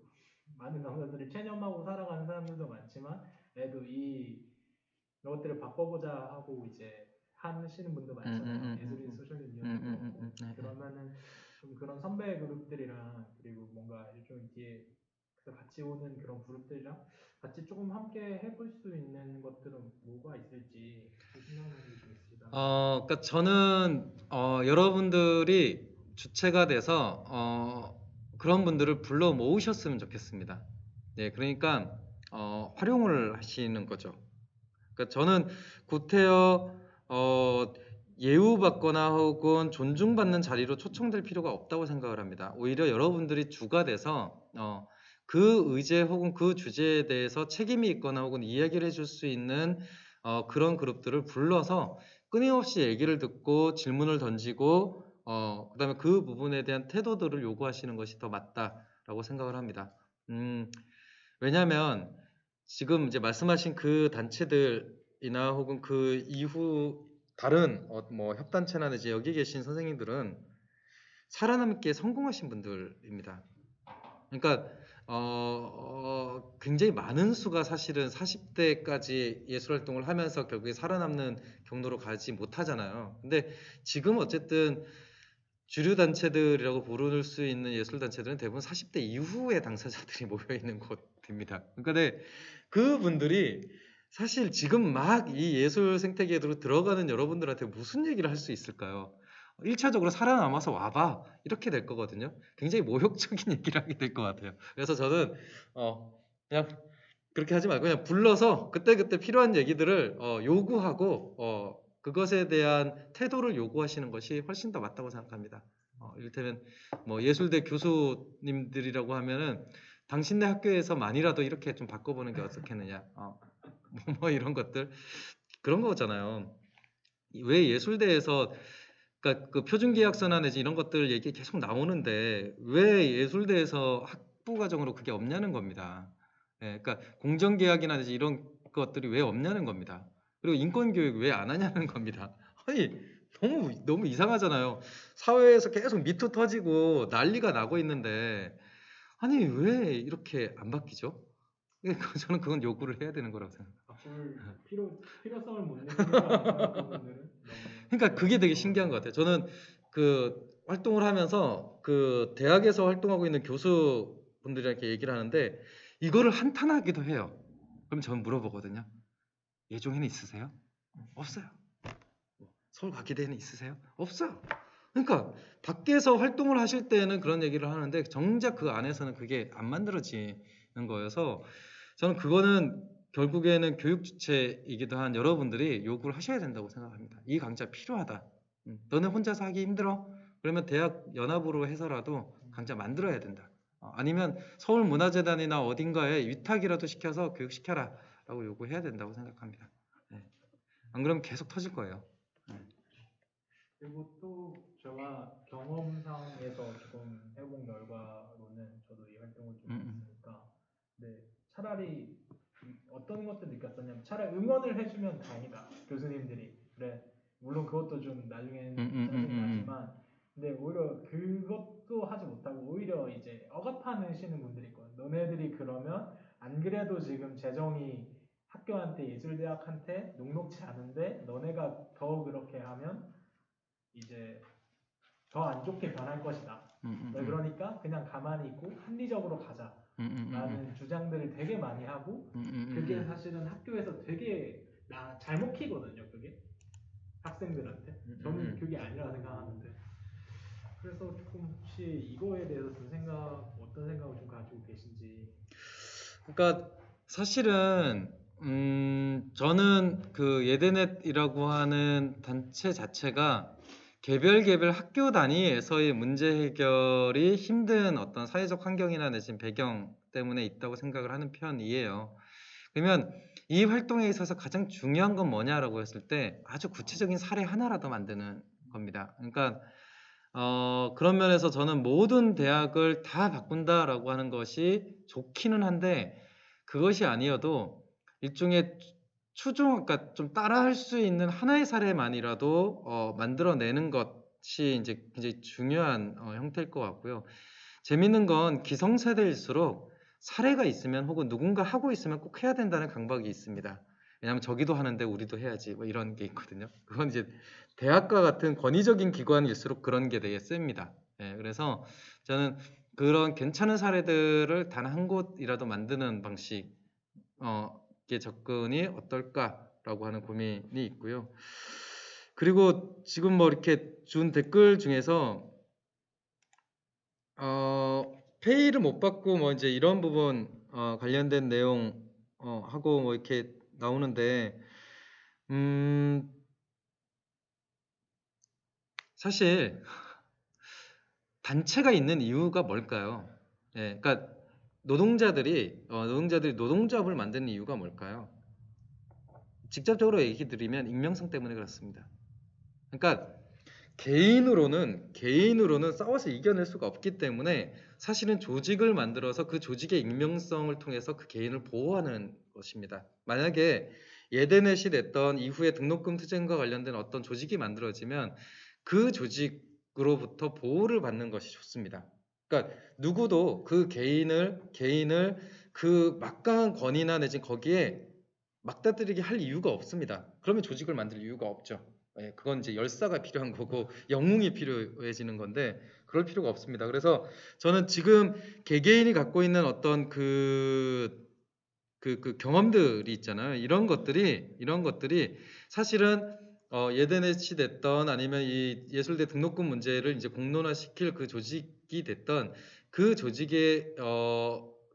많은 강사들이 체념하고 살아가는 사람들도 많지만 그래도 이것들을 바꿔보자 하고 이제 하시는 분도 많잖아요. 예술인 소셜 인디언도 그러면은 좀 그런 선배 그룹들이랑 그리고 뭔가 좀 이렇게 같이 오는 그런 그룹들이랑 같이 조금 함께 해볼 수 있는 것들은 뭐가 있을지 생각나는 게 좀 있으시다면. 그러니까 저는 여러분들이 주체가 돼서 그런 분들을 불러 모으셨으면 좋겠습니다. 네, 그러니까 활용을 하시는 거죠. 그러니까 저는 구태여 예우받거나 혹은 존중받는 자리로 초청될 필요가 없다고 생각을 합니다. 오히려 여러분들이 주가 돼서 그 의제 혹은 그 주제에 대해서 책임이 있거나 혹은 이야기를 해줄 수 있는 그런 그룹들을 불러서 끊임없이 얘기를 듣고 질문을 던지고 그다음에 그 부분에 대한 태도들을 요구하시는 것이 더 맞다라고 생각을 합니다. 왜냐하면 지금 이제 말씀하신 그 단체들이나 혹은 그 이후 다른 뭐 협단체나 이제 여기 계신 선생님들은 살아남기에 성공하신 분들입니다. 그러니까 굉장히 많은 수가 사실은 40대까지 예술활동을 하면서 결국에 살아남는 경로로 가지 못하잖아요. 근데 지금 어쨌든 주류 단체들이라고 부를 수 있는 예술 단체들은 대부분 40대 이후의 당사자들이 모여 있는 곳입니다. 그러니까 그분들이 사실 지금 막 이 예술 생태계로 들어가는 여러분들한테 무슨 얘기를 할 수 있을까요? 1차적으로 살아남아서 와봐 이렇게 될 거거든요. 굉장히 모욕적인 얘기를 하게 될 것 같아요. 그래서 저는 그냥 그렇게 하지 말고 그냥 불러서 그때그때 필요한 얘기들을 요구하고 그것에 대한 태도를 요구하시는 것이 훨씬 더 맞다고 생각합니다. 이를테면 뭐 예술대 교수님들이라고 하면은 당신네 학교에서만이라도 이렇게 좀 바꿔보는 게 어떻겠느냐, 뭐 이런 것들 그런 거잖아요. 왜 예술대에서 그러니까 그 표준계약서나 내지 이런 것들 얘기 계속 나오는데 왜 예술대에서 학부 과정으로 그게 없냐는 겁니다. 그러니까 공정계약이나 내지 이런 것들이 왜 없냐는 겁니다. 그리고 인권교육 왜 안 하냐는 겁니다. 아니 너무 이상하잖아요. 사회에서 계속 미투 터지고 난리가 나고 있는데 아니 왜 이렇게 안 바뀌죠? 저는 그건 요구를 해야 되는 거라고 생각합니다. 필요성을 못 느끼니까 그분들은 그러니까 그게 되게 신기한 것 같아요. 저는 그 활동을 하면서 그 대학에서 활동하고 있는 교수분들이랑 이렇게 얘기를 하는데 이거를 한탄하기도 해요. 그럼 저는 물어보거든요. 예종에는 있으세요? 없어요. 서울과기대에는 있으세요? 없어요. 그러니까 밖에서 활동을 하실 때는 그런 얘기를 하는데 정작 그 안에서는 그게 안 만들어지는 거여서 저는 그거는 결국에는 교육 주체이기도 한 여러분들이 요구를 하셔야 된다고 생각합니다. 이 강좌 필요하다. 너네 혼자서 하기 힘들어? 그러면 대학 연합으로 해서라도 강좌 만들어야 된다. 아니면 서울문화재단이나 어딘가에 위탁이라도 시켜서 교육시켜라 라고 요구해야 된다고 생각합니다. 안 그러면 계속 터질 거예요. 그리고 또 제가 경험상에서 조금 해본 결과로는 저도 이 활동을 좀 했으니까 차라리 어떤 것들 느꼈었냐면 차라리 응원을 해주면 다행이다 교수님들이 그래 물론 그것도 좀 나중에는 짜증이 나지만 근데 오히려 그것도 하지 못하고 오히려 이제 억압하시는 분들이 있거든. 너네들이 그러면 안 그래도 지금 재정이 학교한테 예술대학한테 녹록치 않은데 너네가 더 그렇게 하면 이제 더 안 좋게 변할 것이다. 그러니까 그냥 가만히 있고 합리적으로 가자. 라는 주장들을 되게 많이 하고 그게 사실은 학교에서 되게 잘 먹히거든요. 그게 학생들한테. 저는 그게 아니라 생각하는데 그래서 조금 혹시 이거에 대해서 어떤 생각을 좀 가지고 계신지. 그러니까 사실은 저는 그 예대넷이라고 하는 단체 자체가 개별 학교 단위에서의 문제 해결이 힘든 어떤 사회적 환경이나 내지는 배경 때문에 있다고 생각을 하는 편이에요. 그러면 이 활동에 있어서 가장 중요한 건 뭐냐라고 했을 때 아주 구체적인 사례 하나라도 만드는 겁니다. 그러니까 그런 면에서 저는 모든 대학을 다 바꾼다라고 하는 것이 좋기는 한데 그것이 아니어도 일종의 그러니까 좀 따라할 수 있는 하나의 사례만이라도 만들어내는 것이 이제 굉장히 중요한 형태일 것 같고요. 재밌는 건 기성세대일수록 사례가 있으면 혹은 누군가 하고 있으면 꼭 해야 된다는 강박이 있습니다. 왜냐하면 저기도 하는데 우리도 해야지 뭐 이런 게 있거든요. 그건 이제 대학과 같은 권위적인 기관일수록 그런 게 되게 셉니다. 예, 그래서 저는 그런 괜찮은 사례들을 단 한 곳이라도 만드는 방식, 의 접근이 어떨까라고 하는 고민이 있고요. 그리고 지금 뭐 이렇게 준 댓글 중에서 페이를 못 받고 뭐 이제 이런 부분 관련된 내용 하고 뭐 이렇게 나오는데 사실 단체가 있는 이유가 뭘까요? 예, 그러니까 노동자들이 노동조합을 만드는 이유가 뭘까요? 직접적으로 얘기 드리면 익명성 때문에 그렇습니다. 그러니까 개인으로는 싸워서 이겨낼 수가 없기 때문에 사실은 조직을 만들어서 그 조직의 익명성을 통해서 그 개인을 보호하는 것입니다. 만약에 예대넷이 됐던 이후에 등록금 투쟁과 관련된 어떤 조직이 만들어지면 그 조직으로부터 보호를 받는 것이 좋습니다. 그러니까 누구도 그 개인을 그 막강한 권위나 내지 거기에 막다뜨리게 할 이유가 없습니다. 그러면 조직을 만들 이유가 없죠. 예, 그건 이제 열사가 필요한 거고 영웅이 필요해지는 건데 그럴 필요가 없습니다. 그래서 저는 지금 개개인이 갖고 있는 어떤 그 경험들이 있잖아요. 이런 것들이 사실은 예대넷이 됐던 아니면 이 예술대 등록금 문제를 이제 공론화시킬 그 조직이 됐던 그 조직의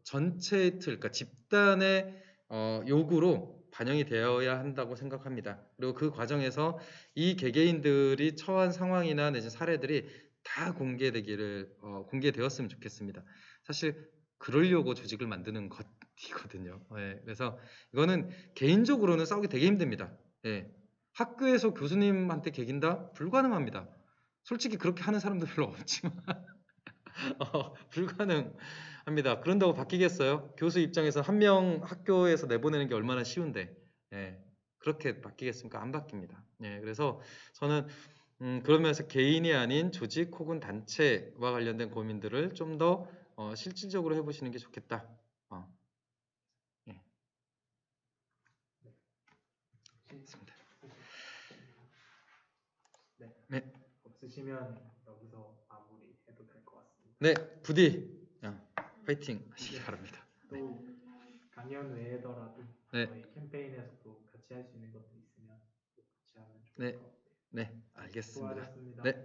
전체의 틀, 그러니까 집단의 요구로 반영이 되어야 한다고 생각합니다. 그리고 그 과정에서 이 개개인들이 처한 상황이나 내지 사례들이 다 공개되었으면 좋겠습니다. 사실 그러려고 조직을 만드는 것이거든요. 예, 그래서 이거는 개인적으로는 싸우기 되게 힘듭니다. 예, 학교에서 교수님한테 개긴다? 불가능합니다. 솔직히 그렇게 하는 사람도 별로 없지만 불가능합니다. 그런다고 바뀌겠어요? 교수 입장에서 한 명 학교에서 내보내는 게 얼마나 쉬운데 그렇게 바뀌겠습니까? 안 바뀝니다. 그래서 저는 그러면서 개인이 아닌 조직 혹은 단체와 관련된 고민들을 좀 더 실질적으로 해보시는 게 좋겠다. 예. 있습니다. 네. 없으시면 여기서 마무리해도 될 것 같습니다. 네, 부디 파이팅 하시기 바랍니다. 또 강연 외에더라도 네. 저희 캠페인에서도 같이 할 수 있는 것도 있으면 같이 하면 좋을 네. 것 같아요. 네, 알겠습니다. 수고하셨습니다. 네.